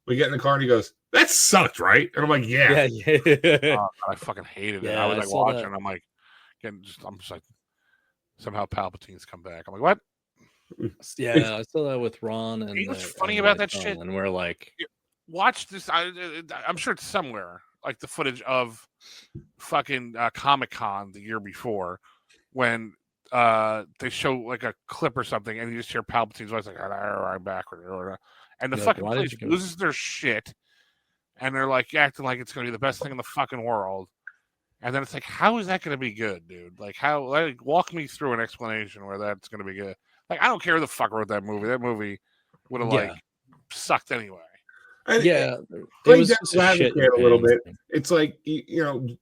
We get in the car and he goes, "That sucked, right?" And I'm like, "Yeah." I fucking hated it. I was like watching. I'm like, I'm just like, somehow Palpatine's come back. I'm like, what? Yeah, I saw that with Ron. And what's funny about that shit? And we're like, watch this. I'm sure it's somewhere, like the footage of fucking Comic-Con the year before when they show like a clip or something and you just hear Palpatine's voice like, I'm back. And the fucking place loses their shit and they're like acting like it's going to be the best thing in the fucking world. And then it's like, how is that going to be good, dude? Like, walk me through an explanation where that's going to be good. Like, I don't care who the fuck wrote that movie. That movie would have sucked anyway. It was just a little bit. It's like, J.J.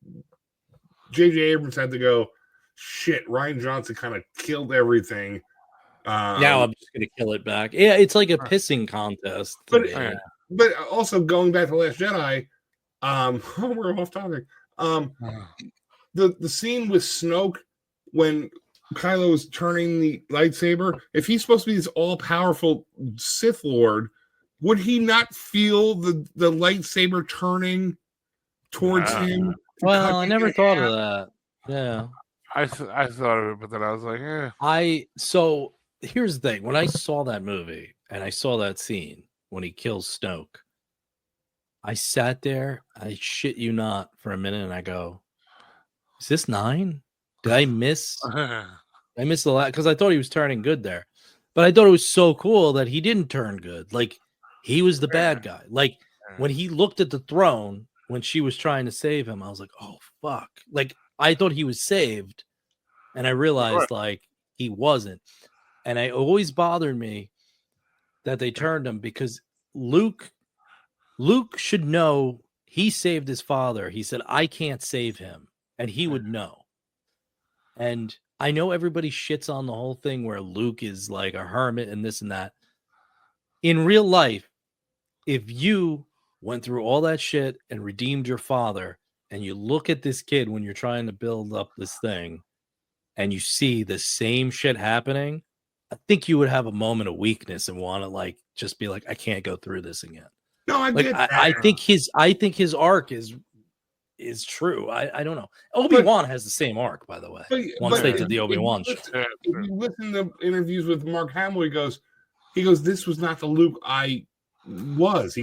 Abrams had to go, shit, Rian Johnson kind of killed everything. Now I'm just going to kill it back. Yeah, it's like a pissing contest. But also going back to Last Jedi, we're off topic. The scene with Snoke when Kylo is turning the lightsaber, if he's supposed to be this all-powerful Sith Lord, would he not feel the lightsaber turning towards him? Well, I never thought of that. Yeah. I thought of it, but then I was like, So here's the thing. When I saw that movie and I saw that scene when he kills Snoke, I sat there, I shit you not, for a minute, and I go, is this 9? Did I miss? I missed the last, because I thought he was turning good there. But I thought it was so cool that he didn't turn good. Like, he was the bad guy. Like, when he looked at the throne, when she was trying to save him, I was like, oh, fuck. Like, I thought he was saved. And I realized, like, he wasn't. And it always bothered me that they turned him because Luke should know he saved his father. He said, I can't save him. And he would know. And I know everybody shits on the whole thing where Luke is like a hermit and this and that. In real life, if you went through all that shit and redeemed your father, and you look at this kid when you're trying to build up this thing, and you see the same shit happening, I think you would have a moment of weakness and want to like just be like, I can't go through this again. No, I get that. I think his arc is true. I don't know. Obi-Wan has the same arc, by the way. Once they did the Obi-Wan show. If you listen to interviews with Mark Hamill, he goes, this was not the Luke I was. He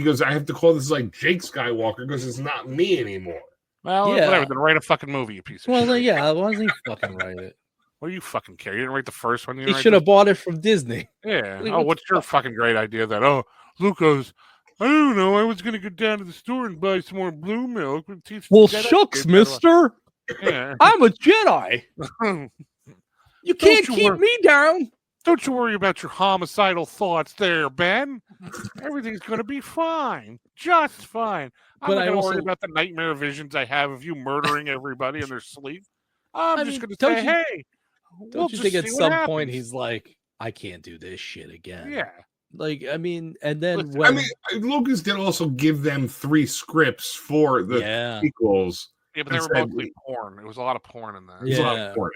goes, I have to call this like Jake Skywalker because it's not me anymore. Well, whatever. Then write a fucking movie, you piece of shit. Well, yeah, why doesn't he fucking write it? What do you fucking care? You didn't write the first one. He should have bought it from Disney. Yeah. What's your fucking great idea that? Oh, Lucas, I don't know. I was gonna go down to the store and buy some more blue milk. Well, shucks, Mister. Yeah. I'm a Jedi. You can't keep me down. Don't you worry about your homicidal thoughts there, Ben. Everything's going to be fine. Just fine. I'm not going to worry about the nightmare visions I have of you murdering everybody in their sleep. I'm just going to say, hey. Don't you think at some point he's like, I can't do this shit again? Yeah. Like, I mean, and then Lucas did also give them 3 scripts for the sequels. Yeah, but they were mostly porn. It was a lot of porn in that. Yeah. A lot of porn.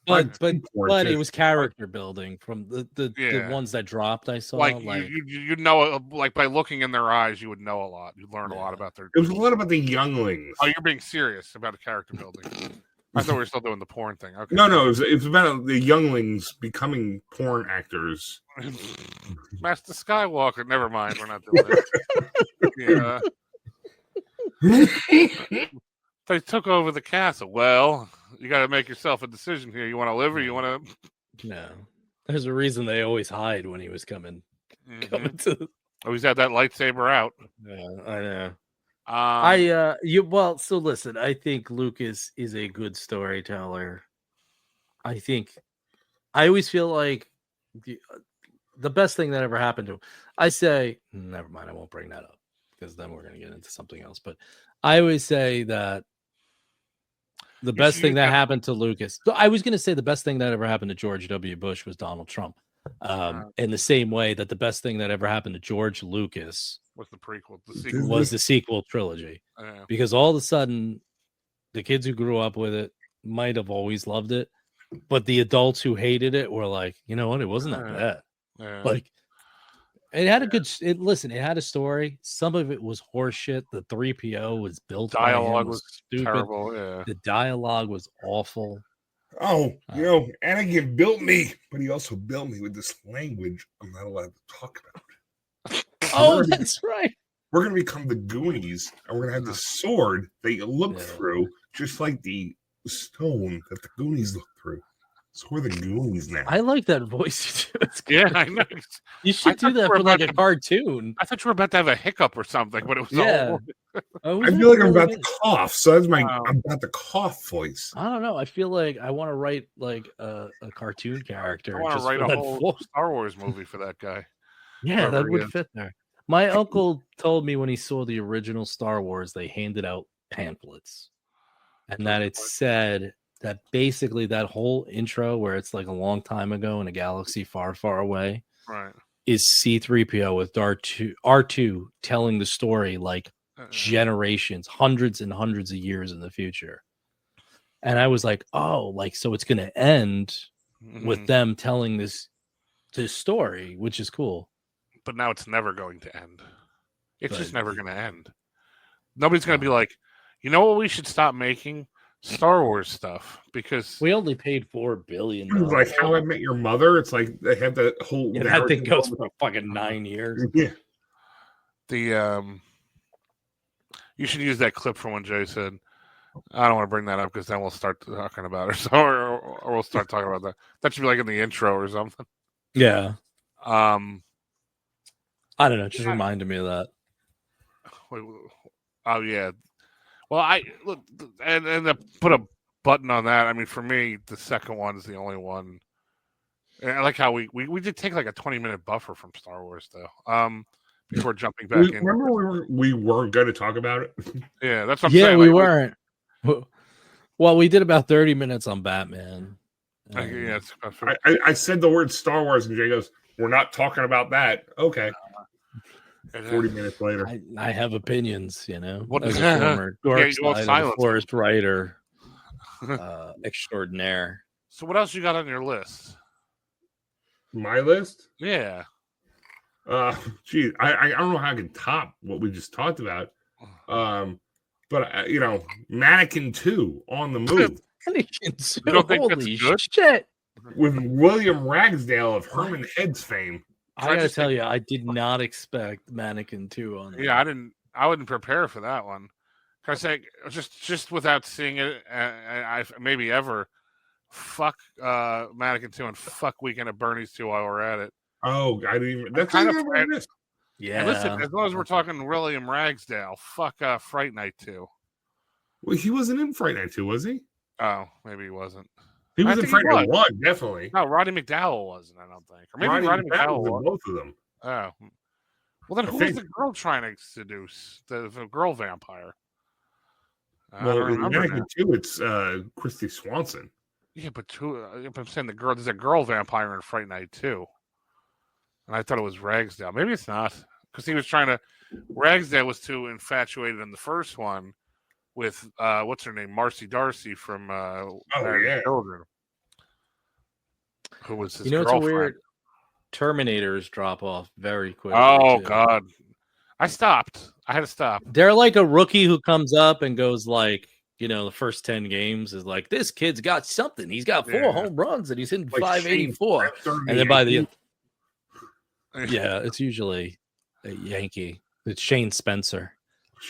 But it was character building from the ones that dropped. I saw like you know, like by looking in their eyes, you would know a lot. You'd learn a lot about their. It was a lot about the younglings. Oh, you're being serious about a character building. I thought we were still doing the porn thing. Okay. No, it's about the younglings becoming porn actors. Master Skywalker. Never mind, we're not doing that. They took over the castle. Well, you got to make yourself a decision here. You want to live or you want to? No. There's a reason they always hide when he was coming to. Always had that lightsaber out. Yeah, I know. So listen. I think Lucas is a good storyteller. I always feel like the best thing that ever happened to him. I say, never mind. I won't bring that up because then we're going to get into something else. But I always say that. The best thing that happened to Lucas. So I was going to say the best thing that ever happened to George W. Bush was Donald Trump. In the same way that the best thing that ever happened to George Lucas was the prequel. The sequel was the sequel trilogy. Because all of a sudden, the kids who grew up with it might have always loved it, but the adults who hated it were like, you know what? It wasn't that bad. Like, it had a good. Listen, it had a story. Some of it was horseshit. The 3PO was built. Dialogue was stupid. Terrible. Yeah. The dialogue was awful. Oh, Anakin built me, but he also built me with this language I'm not allowed to talk about. That's right. We're gonna become the Goonies, and we're gonna have the sword that you look through, just like the stone that the Goonies look through. So we're the Goonies now. I like that voice. Yeah, I know. You should do that for like a cartoon. I thought you were about to have a hiccup or something, but it was all. I feel like I'm about to cough, so that's I'm about to cough voice. I don't know. I feel like I want to write like a cartoon character. I want to write a whole Star Wars movie for that guy. Yeah, that would fit there. My uncle told me when he saw the original Star Wars, they handed out pamphlets, and that it said that basically that whole intro where it's like a long time ago in a galaxy far, far away, right, is C-3PO with R2 telling the story like generations, hundreds and hundreds of years in the future. And I was like, oh, like, so it's going to end with them telling this story, which is cool. But now it's never going to end. It's just never going to end. Nobody's going to be like, you know what we should stop making? Star Wars stuff, because we only paid $4 billion. Like How I Met Your Mother. It's like they have that whole that thing goes for fucking 9 years. Yeah. You should use that clip from when Jay said, I don't want to bring that up because then we'll start talking about it. Or we'll start talking about that. That should be like in the intro or something. Yeah. I don't know. It just reminded me of that. Oh yeah. Well, I look and to put a button on that. I mean, for me, the second one is the only one. And I like how we did take like a 20-minute buffer from Star Wars, though. Before jumping back in. Remember we weren't going to talk about it. Yeah, that's what I'm saying. Yeah, we weren't. Well, we did about 30 minutes on Batman. Yeah, I said the word Star Wars, and Jay goes, "We're not talking about that." Okay. 40 minutes later, I have opinions, you know. What as a former dark side forest writer extraordinaire. So, what else you got on your list? My list? Yeah. Geez, I don't know how I can top what we just talked about. But you know, Mannequin 2 on the move. Mannequin 2. You don't think Holy that's good? Shit! With William Ragsdale of Herman Head's fame. I gotta tell you, I did not expect Mannequin 2 on. Yeah, I wouldn't prepare for that one. Cause I just without seeing it, I maybe ever. Fuck Mannequin 2 and fuck Weekend at Bernie's 2 while we're at it. Oh, I didn't even. That's kind of what it is. Yeah. And listen, as long as we're talking William Ragsdale, fuck Fright Night 2. Well, he wasn't in Fright Night 2, was he? Oh, maybe he wasn't. He was in Fright Night 1, definitely. No, Roddy McDowell wasn't, I don't think. Or maybe Roddy McDowell was. Both of them. Oh. Well, then who was the girl trying to seduce? The girl vampire? Well, in Mannequin 2, it's Christy Swanson. Yeah, but I'm saying there's a girl vampire in Fright Night 2. And I thought it was Ragsdale. Maybe it's not. Because he was trying to... Ragsdale was too infatuated in the first one with, what's her name? Marcy Darcy from Children. Who was his girlfriend. It's weird? Terminators drop off very quickly. Oh, God. I stopped. I had to stop. They're like a rookie who comes up and goes like, the first 10 games is like, this kid's got something. He's got 4 home runs and he's hitting like 584. And then by the end, it's usually a Yankee. It's Shane Spencer.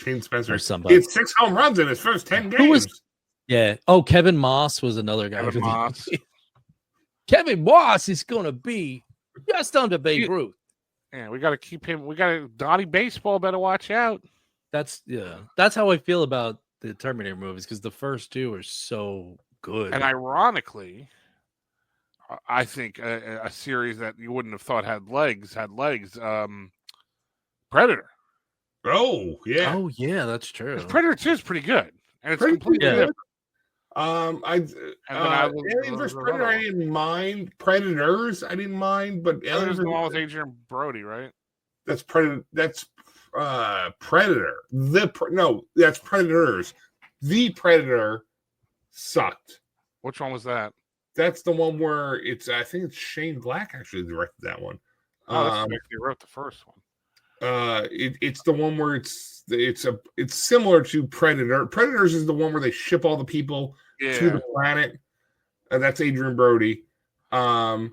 Or somebody. He had 6 home runs in his first 10 games. Kevin Moss was another guy. Kevin Moss. Kevin Moss is going to be just under Babe Ruth. Yeah, we got to keep him. We got to Donnie Baseball. Better watch out. That's how I feel about the Terminator movies because the first 2 are so good. And ironically, I think a series that you wouldn't have thought had legs. Predator. Oh yeah. Oh yeah, that's true. Predator 2 is pretty good, and it's completely different. Alien vs. Predator, I didn't mind. Predators, I didn't mind, but Alien the one with Adrian Brody, right? That's Predator. That's Predator. That's Predators. The Predator sucked. Which one was that? That's the one where I think it's Shane Black actually directed that one. Oh, he wrote the first one. It's the one where it's similar to Predator. Predators is the one where they ship all the people to the planet. That's Adrian Brody. The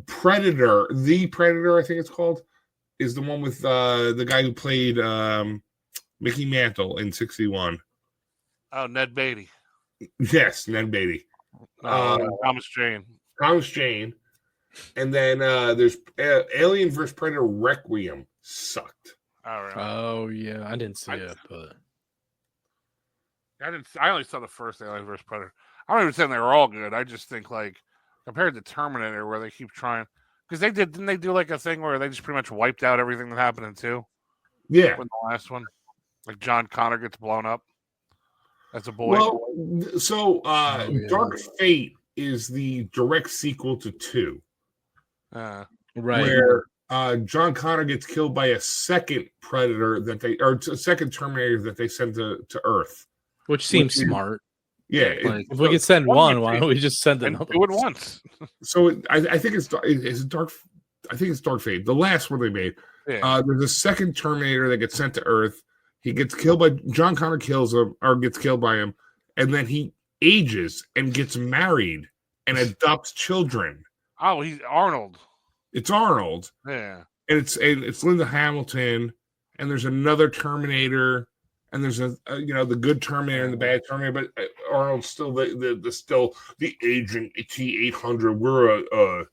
Predator, I think it's called, is the one with the guy who played Mickey Mantle in 61. Oh, Ned Beatty. Yes, Ned Beatty. Thomas Jane. And then there's Alien vs. Predator Requiem. Sucked. All right. Oh yeah, I didn't see it, but I only saw the first Alien vs. Predator. I don't even think they were all good. I just think like compared to Terminator, where they keep trying because didn't they do like a thing where they just pretty much wiped out everything that happened in 2? Yeah. When the last one, like John Connor gets blown up as a boy. Well, so Dark Fate is the direct sequel to 2. Right. Where John Connor gets killed by a second Predator a second Terminator that they send to Earth. Which seems smart. Yeah. If we could send one, why don't we just send another? Do it once. So I think it's Dark. I think it's Dark Fate. The last one they made. Yeah. There's a second Terminator that gets sent to Earth. He gets killed by John Connor gets killed by him, and then he ages and gets married and adopts children. Oh, he's Arnold. It's Arnold. Yeah. And it's Linda Hamilton, and there's another Terminator, and there's the good Terminator and the bad Terminator, but Arnold's still the Agent T-800. We're a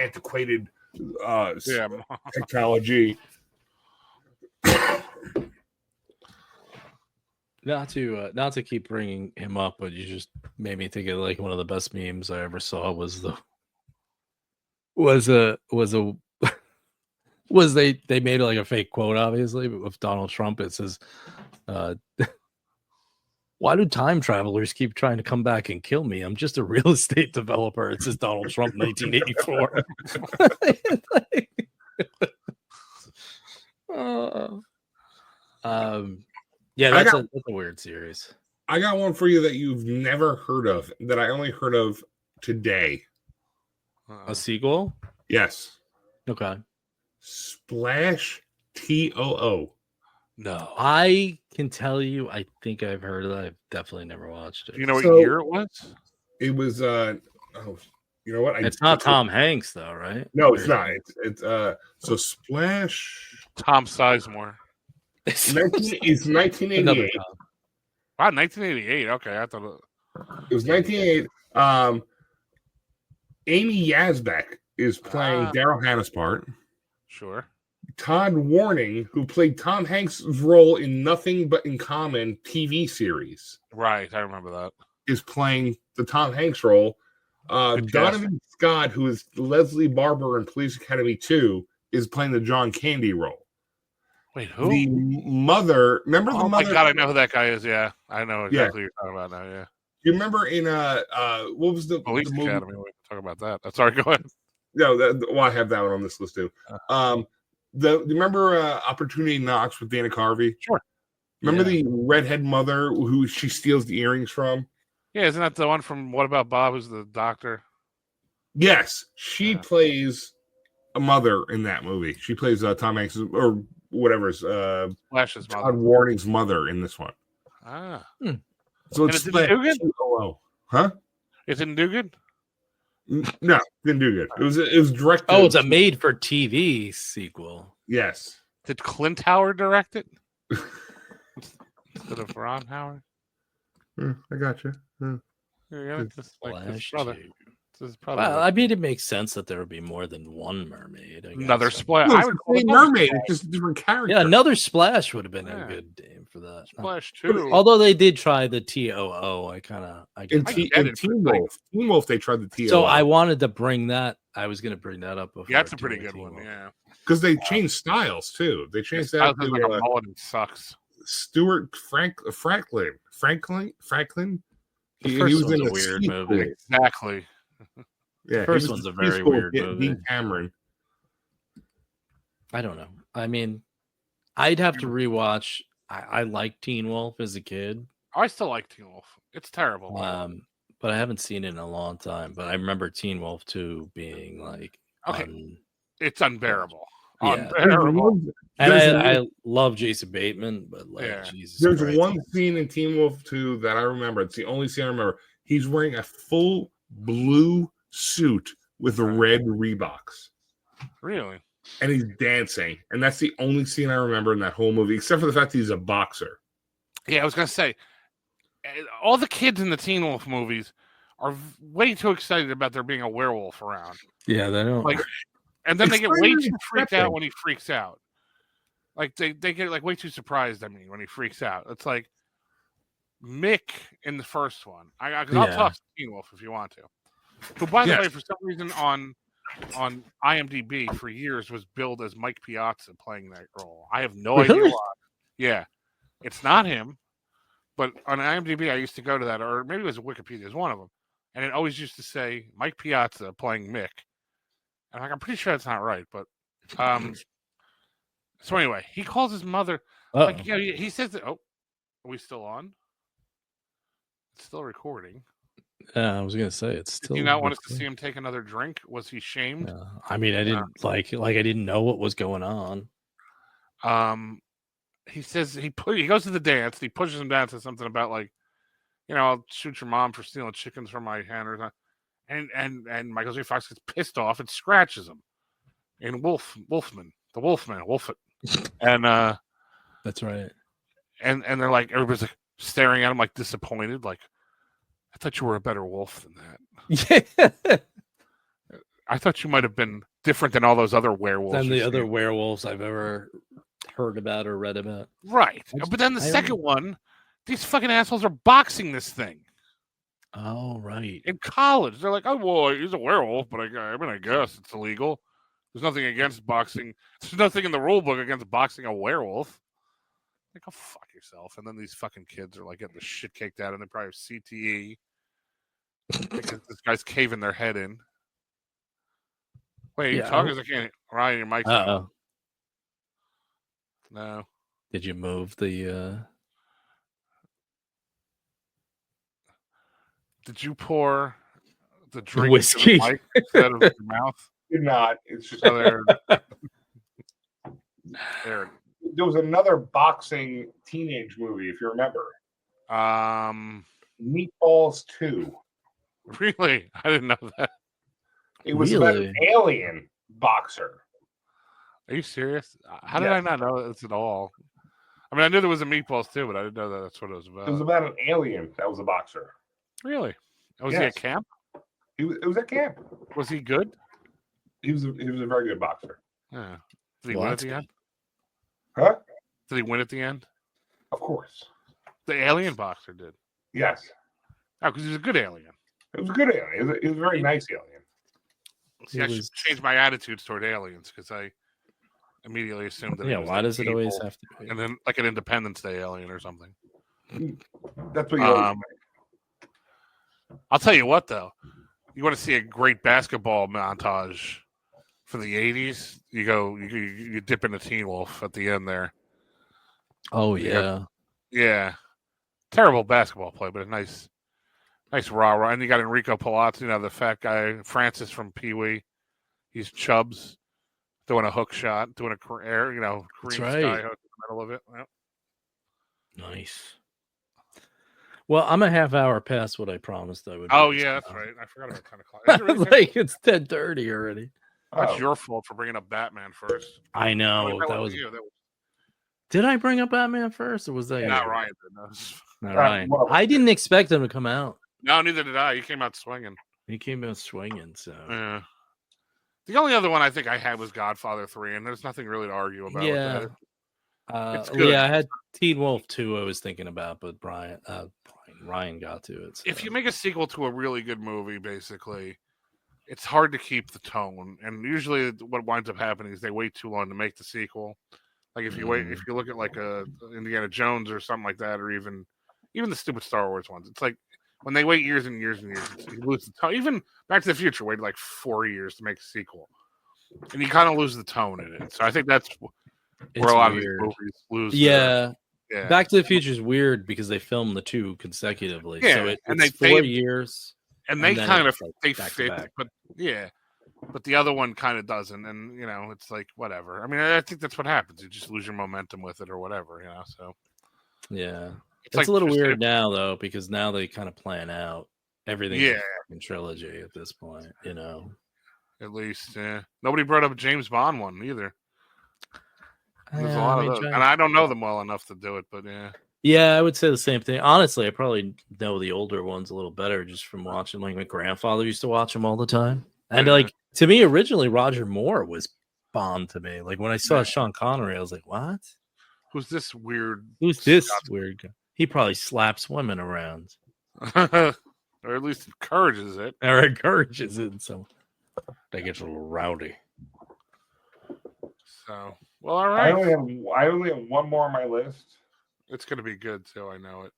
antiquated technology. Not to keep bringing him up, but you just made me think of like one of the best memes I ever saw they made like a fake quote, obviously, but with Donald Trump. It says, why do time travelers keep trying to come back and kill me? I'm just a real estate developer. It says Donald Trump 1984. That's a weird series. I got one for you that you've never heard of, that I only heard of today. A sequel? Yes. Okay. Splash TOO. No. I can tell you, I think I've heard of it. I've definitely never watched it. Do you know what year it was? It was You know what? It's not Tom Hanks though, right? No, it's not. It's so Splash. Tom Sizemore. It's 1988. Wow, 1988. Okay, I thought It was 1988. Amy Yazbek is playing Daryl Hannah's part. Sure. Todd Warning, who played Tom Hanks' role in Nothing But in Common TV series. Right, I remember that. Is playing the Tom Hanks role. Donovan Scott, who is Leslie Barber in Police Academy 2, is playing the John Candy role. Wait, who? The mother, remember the mother? Oh my God, I know who that guy is. Yeah, I know exactly what you're talking about now. Yeah. You remember in what was the Police movie? Academy? We talk about that. Sorry, go ahead. No, I have that one on this list too. Remember Opportunity Knocks with Dana Carvey? Sure. Remember the redhead mother who she steals the earrings from? Yeah, isn't that the one from What About Bob, who's the doctor? Yes, she plays a mother in that movie. She plays Tom Hanks or whatever's Flash's mother. Todd Warning's mother in this one. So it's didn't do good? Huh? It didn't do good? No, didn't do good. It was directed. Oh, it's a made-for-TV sequel. Yes. Did Clint Howard direct it? Instead of Ron Howard? I got you. Well, I mean, it makes sense that there would be more than one mermaid. Another Splash. I would say mermaid. It's just a different character. Yeah, another Splash would have been a good name for that. Splash 2. Although they did try the TOO, In Teen Wolf, they tried the TOO. So I wanted to bring that. I was going to bring that up before. Yeah, that's a pretty good one. Yeah, because they changed styles too. They changed that. To, like a mullet and sucks. Stuart Franklin. He was in a weird movie. Exactly. Yeah, the first one's a very weird movie. Dean Cameron. I don't know. I mean, I'd have to rewatch. I liked Teen Wolf as a kid. I still like Teen Wolf. It's terrible. But I haven't seen it in a long time. But I remember Teen Wolf 2 being like, it's unbearable. Yeah. Unbearable. And I love Jason Bateman, but Jesus There's Christ. one scene in Teen Wolf 2 that I remember. It's the only scene I remember. He's wearing a full blue suit with red Reeboks. Really? And he's dancing. And that's the only scene I remember in that whole movie, except for the fact that he's a boxer. Yeah, I was going to say, all the kids in the Teen Wolf movies are way too excited about there being a werewolf around. Yeah, they don't. And then they get way too freaked out when he freaks out. Like, they get, way too surprised, when he freaks out. It's like Mick in the first one. I'll talk to Teen Wolf if you want to. Who, by the way, for some reason on IMDb for years was billed as Mike Piazza playing that role. I have no idea why. Yeah, it's not him, but on IMDb I used to go to that, or maybe it was Wikipedia, is one of them, and it always used to say Mike Piazza playing Mick, and I'm pretty sure that's not right, but so anyway, he calls his mother. He says that. Oh, are we still on? It's still recording. Yeah, I was gonna say it's still. Did you not want us to see him take another drink? Was he shamed? I mean, I didn't I didn't know what was going on. He says he goes to the dance. He pushes him down to something about I'll shoot your mom for stealing chickens from my hen or something. And Michael J. Fox gets pissed off and scratches him. And Wolfman, and that's right. And they're like, everybody's staring at him disappointed, I thought you were a better wolf than that. Yeah. I thought you might have been different than all those other werewolves. Than the other werewolves I've ever heard about or read about. Right. But then the second one, these fucking assholes are boxing this thing. Oh, right. In college. They're like, oh, well, he's a werewolf, but I guess it's illegal. There's nothing against boxing. There's nothing in the rule book against boxing a werewolf. Go fuck yourself. And then these fucking kids are getting the shit kicked out, and they probably have CTE. Because this guy's caving their head in. Wait, you're talking? I can't. Ryan, your mic's on. No. Did you move the? Did you pour the drink whiskey into the mic instead of your mouth? Did not. It's just there. There was another boxing teenage movie, if you remember. Meatballs 2. Really? I didn't know that. It was about an alien boxer. Are you serious? How did I not know this at all? I mean, I knew there was a Meatballs too, but I didn't know that that's what it was about. It was about an alien that was a boxer. Really? Was he at camp? It was at camp. Was he good? He was a very good boxer. Yeah. Did he win at the end? Huh? Did he win at the end? Of course. The alien boxer did. Yes. Oh, because he was a good alien. It was a good alien. It was a very nice alien. See, I should change my attitudes toward aliens because I immediately assumed that. Yeah, why does it always have to be? And then, like an Independence Day alien or something. That's what you always think. I'll tell you what, though. You want to see a great basketball montage for the 80s? You dip into Teen Wolf at the end there. Oh, yeah. Yeah. Terrible basketball play, but a nice rah-rah. And you got Enrico Palazzo, the fat guy, Francis from Pee-wee. He's Chubbs doing a hook shot, doing a green sky hook in the middle of it. Yep. Nice. Well, I'm a half hour past what I promised I would. Oh, yeah, that's right. I forgot about 10 o'clock. Like, it's 10:30 already. That's your fault for bringing up Batman first. I know. That was you. Did I bring up Batman first, or was that not Ryan? Not Ryan. I didn't expect him to come out. No, neither did I. He came out swinging. So yeah. The only other one I think I had was Godfather 3, and there's nothing really to argue about. Yeah. With that. It's good. Yeah, I had Teen Wolf 2 I was thinking about, but Ryan got to it. So. If you make a sequel to a really good movie, basically, it's hard to keep the tone. And usually what winds up happening is they wait too long to make the sequel. Like if you look at like a Indiana Jones or something like that, or even the stupid Star Wars ones, it's like when they wait years and years and years, you lose the tone. Even Back to the Future waited like 4 years to make a sequel, and you kind of lose the tone in it. So I think that's where a lot of these movies lose. Yeah. Back to the Future is weird because they filmed the two consecutively. Yeah, so it's 4 years, and they kind of they back fit, but but the other one kind of doesn't, and it's like whatever. I mean, I think that's what happens. You just lose your momentum with it, or whatever. So yeah. It's like a little weird now, though, because now they kind of plan out everything in trilogy at this point, At least, nobody brought up a James Bond one either. There's a lot of those. And I don't know them well enough to do it, but yeah. Yeah, I would say the same thing. Honestly, I probably know the older ones a little better just from watching. Like my grandfather used to watch them all the time. And like to me, originally Roger Moore was Bond to me. Like when I saw Sean Connery, I was like, "What? Who's this weird? Who's this weird guy? He probably slaps women around, or at least encourages it. So they get a little rowdy." So, well, all right. I only have one more on my list. It's going to be good too. I know it.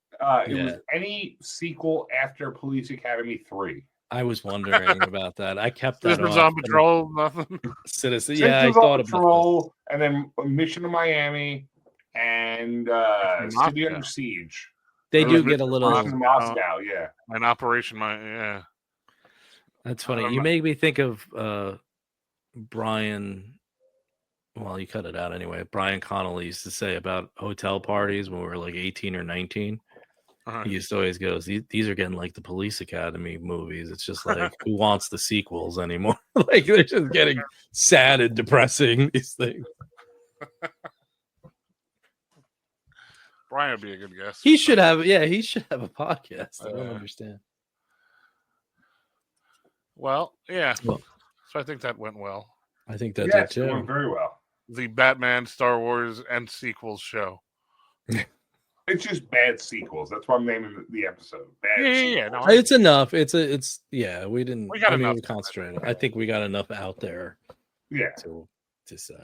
It was any sequel after Police Academy 3. I was wondering about that. I kept that. Citizens on Patrol, nothing. Citizen, I thought about Patrol, and then Mission to Miami, and City Under Siege. They do get a little Moscow, yeah. And Operation yeah. That's funny. You make me think of Brian. Well, you cut it out anyway. Brian Connolly used to say about hotel parties when we were like 18 or 19. He used to always go, these are getting like the Police Academy movies. It's just like, who wants the sequels anymore? Like, they're just getting sad and depressing, these things. Brian would be a good guest. He should have a podcast. I don't understand. Well, yeah. So I think that went well. I think that did too. It went very well. The Batman, Star Wars, and sequels show. It's just bad sequels. That's why I'm naming the episode. Yeah. No, it's enough. We didn't. We got enough. We concentrated. I think we got enough out there. Yeah. To say.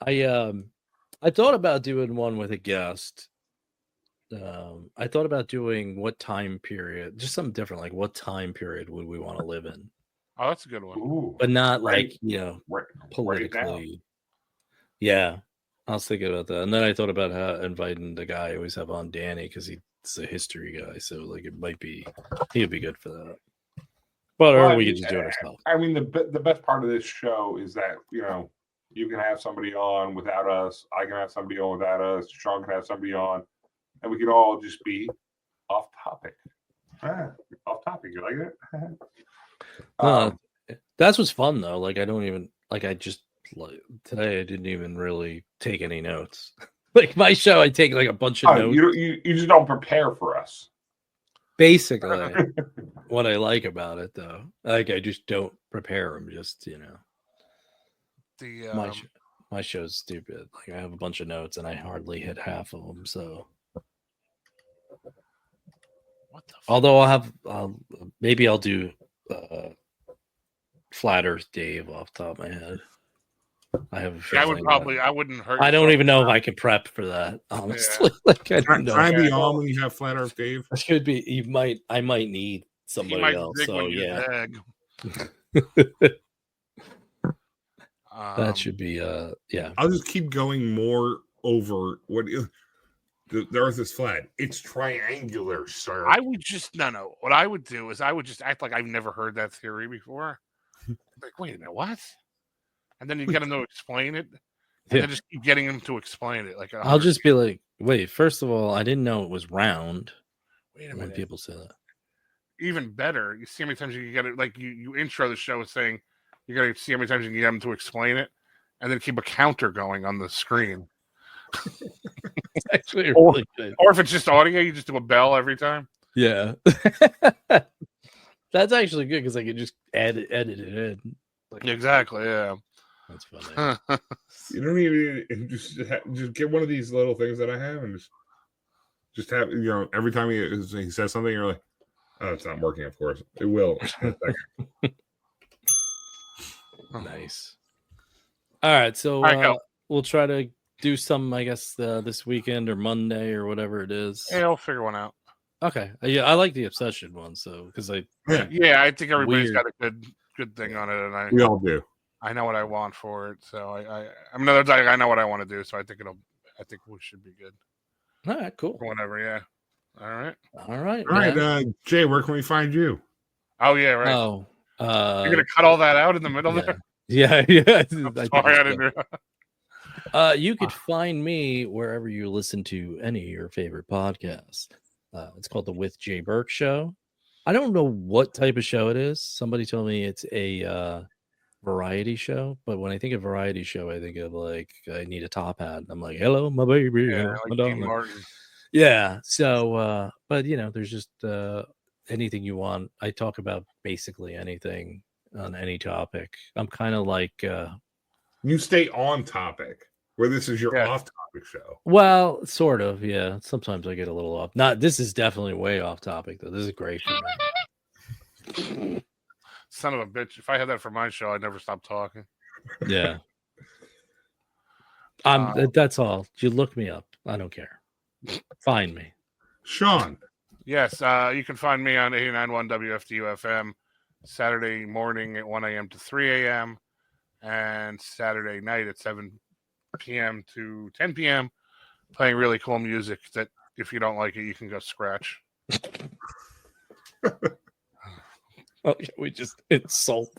I thought about doing one with a guest. I thought about doing what time period, just something different. Like what time period would we want to live in? Oh, that's a good one. Ooh, but not politically. Yeah. I was thinking about that. And then I thought about how inviting the guy I always have on, Danny, because he's a history guy. So like he would be good for that. But or we could just do it ourselves. I mean, the best part of this show is that, you can have somebody on without us. I can have somebody on without us. Sean can have somebody on. And we can all just be off topic. Off topic. You like it? That's what's fun though. Like I don't even like I just like today I didn't even really take any notes. Like my show, I take like a bunch of notes. You just don't prepare for us. Basically, what I like about it though, like I just don't prepare them. Just my show's stupid. Like I have a bunch of notes and I hardly hit half of them. So, What the? although maybe I'll do Flat Earth Dave off the top of my head. I have a feeling I wouldn't hurt. I don't even know if I could prep for that, honestly. Yeah. Like I don't know. Can I be on when you have Flat Earth Dave? It could be. I might need somebody else. So yeah, that should be. Yeah. I'll just keep going more over what the Earth is flat. It's triangular, sir. I would just no. What I would do is I would just act like I've never heard that theory before. Like, wait a minute, what? And then you get them to explain it, and then just keep getting them to explain it. Like I'll just be like, wait. First of all, I didn't know it was round. Wait a when minute. people say that. Even better, you see how many times you get it. Like you intro the show with saying you got to see how many times you can get them to explain it, and then keep a counter going on the screen. It's actually really good. Or if it's just audio, you just do a bell every time. Yeah. That's actually good because I can just edit it in. Like, exactly. Yeah. That's funny. You don't even just get one of these little things that I have and just have every time he says something, you're like, oh, it's not working. Of course, it will. Nice. All right, so we'll try to do some, I guess, this weekend or Monday or whatever it is. Yeah, I'll figure one out. Okay. Yeah, I like the Obsession one, so because I think everybody's got a good thing on it, and we all do. I know what I want for it, so I know what I want to do, so I think we should be good. All right, cool. Whatever, yeah. All right. Jay, where can we find you? Oh yeah, right. Oh, you're gonna cut all that out in the middle there. Yeah. Sorry, I didn't. You could find me wherever you listen to any of your favorite podcasts. It's called the With Jay Burke Show. I don't know what type of show it is. Somebody told me it's a variety show, but when I think of variety show, I think of like I need a top hat. I'm like, hello, my baby. Yeah, like yeah. So, but there's just anything you want. I talk about basically anything on any topic. I'm kind of like you stay on topic. Where this is your off-topic show. Well, sort of, yeah. Sometimes I get a little off. This is definitely way off topic, though. This is great for me. Son of a bitch. If I had that for my show, I'd never stop talking. Yeah. That's all. You look me up. I don't care. Find me. Sean. Yes, you can find me on 89.1 WFDU FM Saturday morning at 1 a.m. to 3 a.m. and Saturday night at 7 p.m. to 10 p.m. playing really cool music that if you don't like it, you can go scratch. We just insult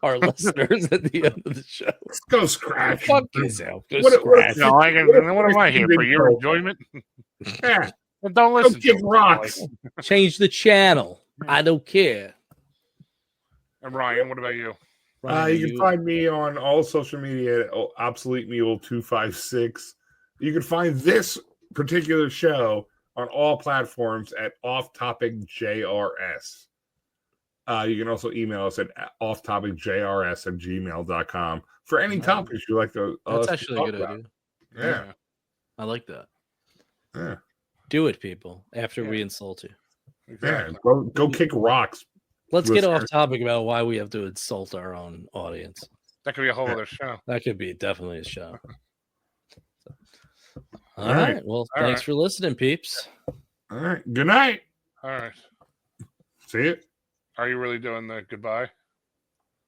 our listeners at the end of the show. Let's go scratch. Fuck yourself. Go scratch. What am I here for? Your enjoyment? Yeah. Well, don't listen to rocks. Change the channel. I don't care. And Ryan, what about you? You can find me on all social media at Obsolete Mule 256. You can find this particular show on all platforms at Off Topic JRS. You can also email us at offtopicjrs@gmail.com for any topics you like to. That's actually a good idea. Yeah, I like that. Yeah, do it, people. After we insult you. Exactly. Yeah, go kick rocks. Let's get off topic about why we have to insult our own audience. That could be a whole other show. That could be definitely a show. All right. Well, thanks for listening, peeps. All right. Good night. All right. See you. Are you really doing the goodbye?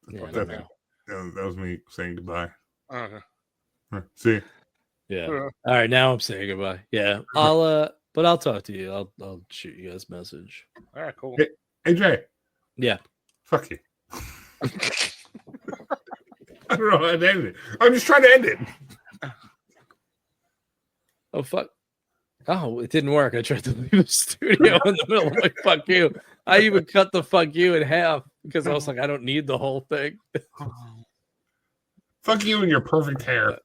Yeah, that was me saying goodbye. Okay. See you. Yeah. All right. Now I'm saying goodbye. Yeah. But I'll talk to you. I'll shoot you guys a message. All right. Cool. Hey Jay. Yeah. Fuck you. I don't know how to end it. I'm just trying to end it. Oh, fuck. Oh, it didn't work. I tried to leave the studio in the middle of like, fuck you. I even cut the fuck you in half. because I was like, I don't need the whole thing. Fuck you and your perfect hair.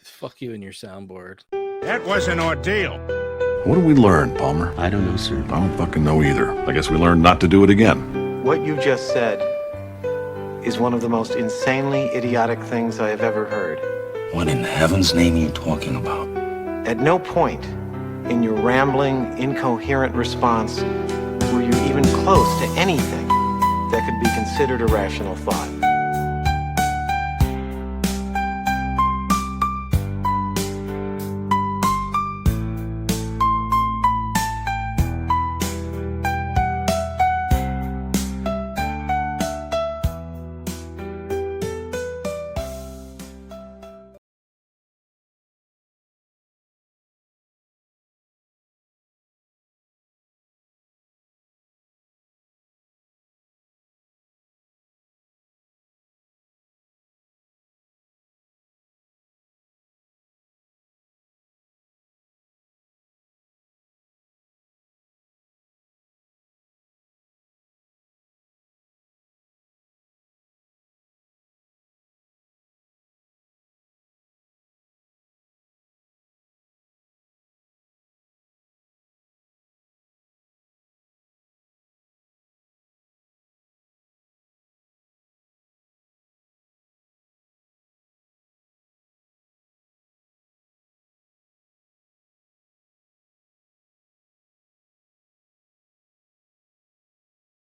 Fuck you and your soundboard. That was an ordeal. What did we learn, Palmer? I don't know, sir. I don't fucking know either. I guess we learned not to do it again. What you just said is one of the most insanely idiotic things I have ever heard. What in heaven's name are you talking about? At no point in your rambling, incoherent response were you even close to anything that could be considered a rational thought.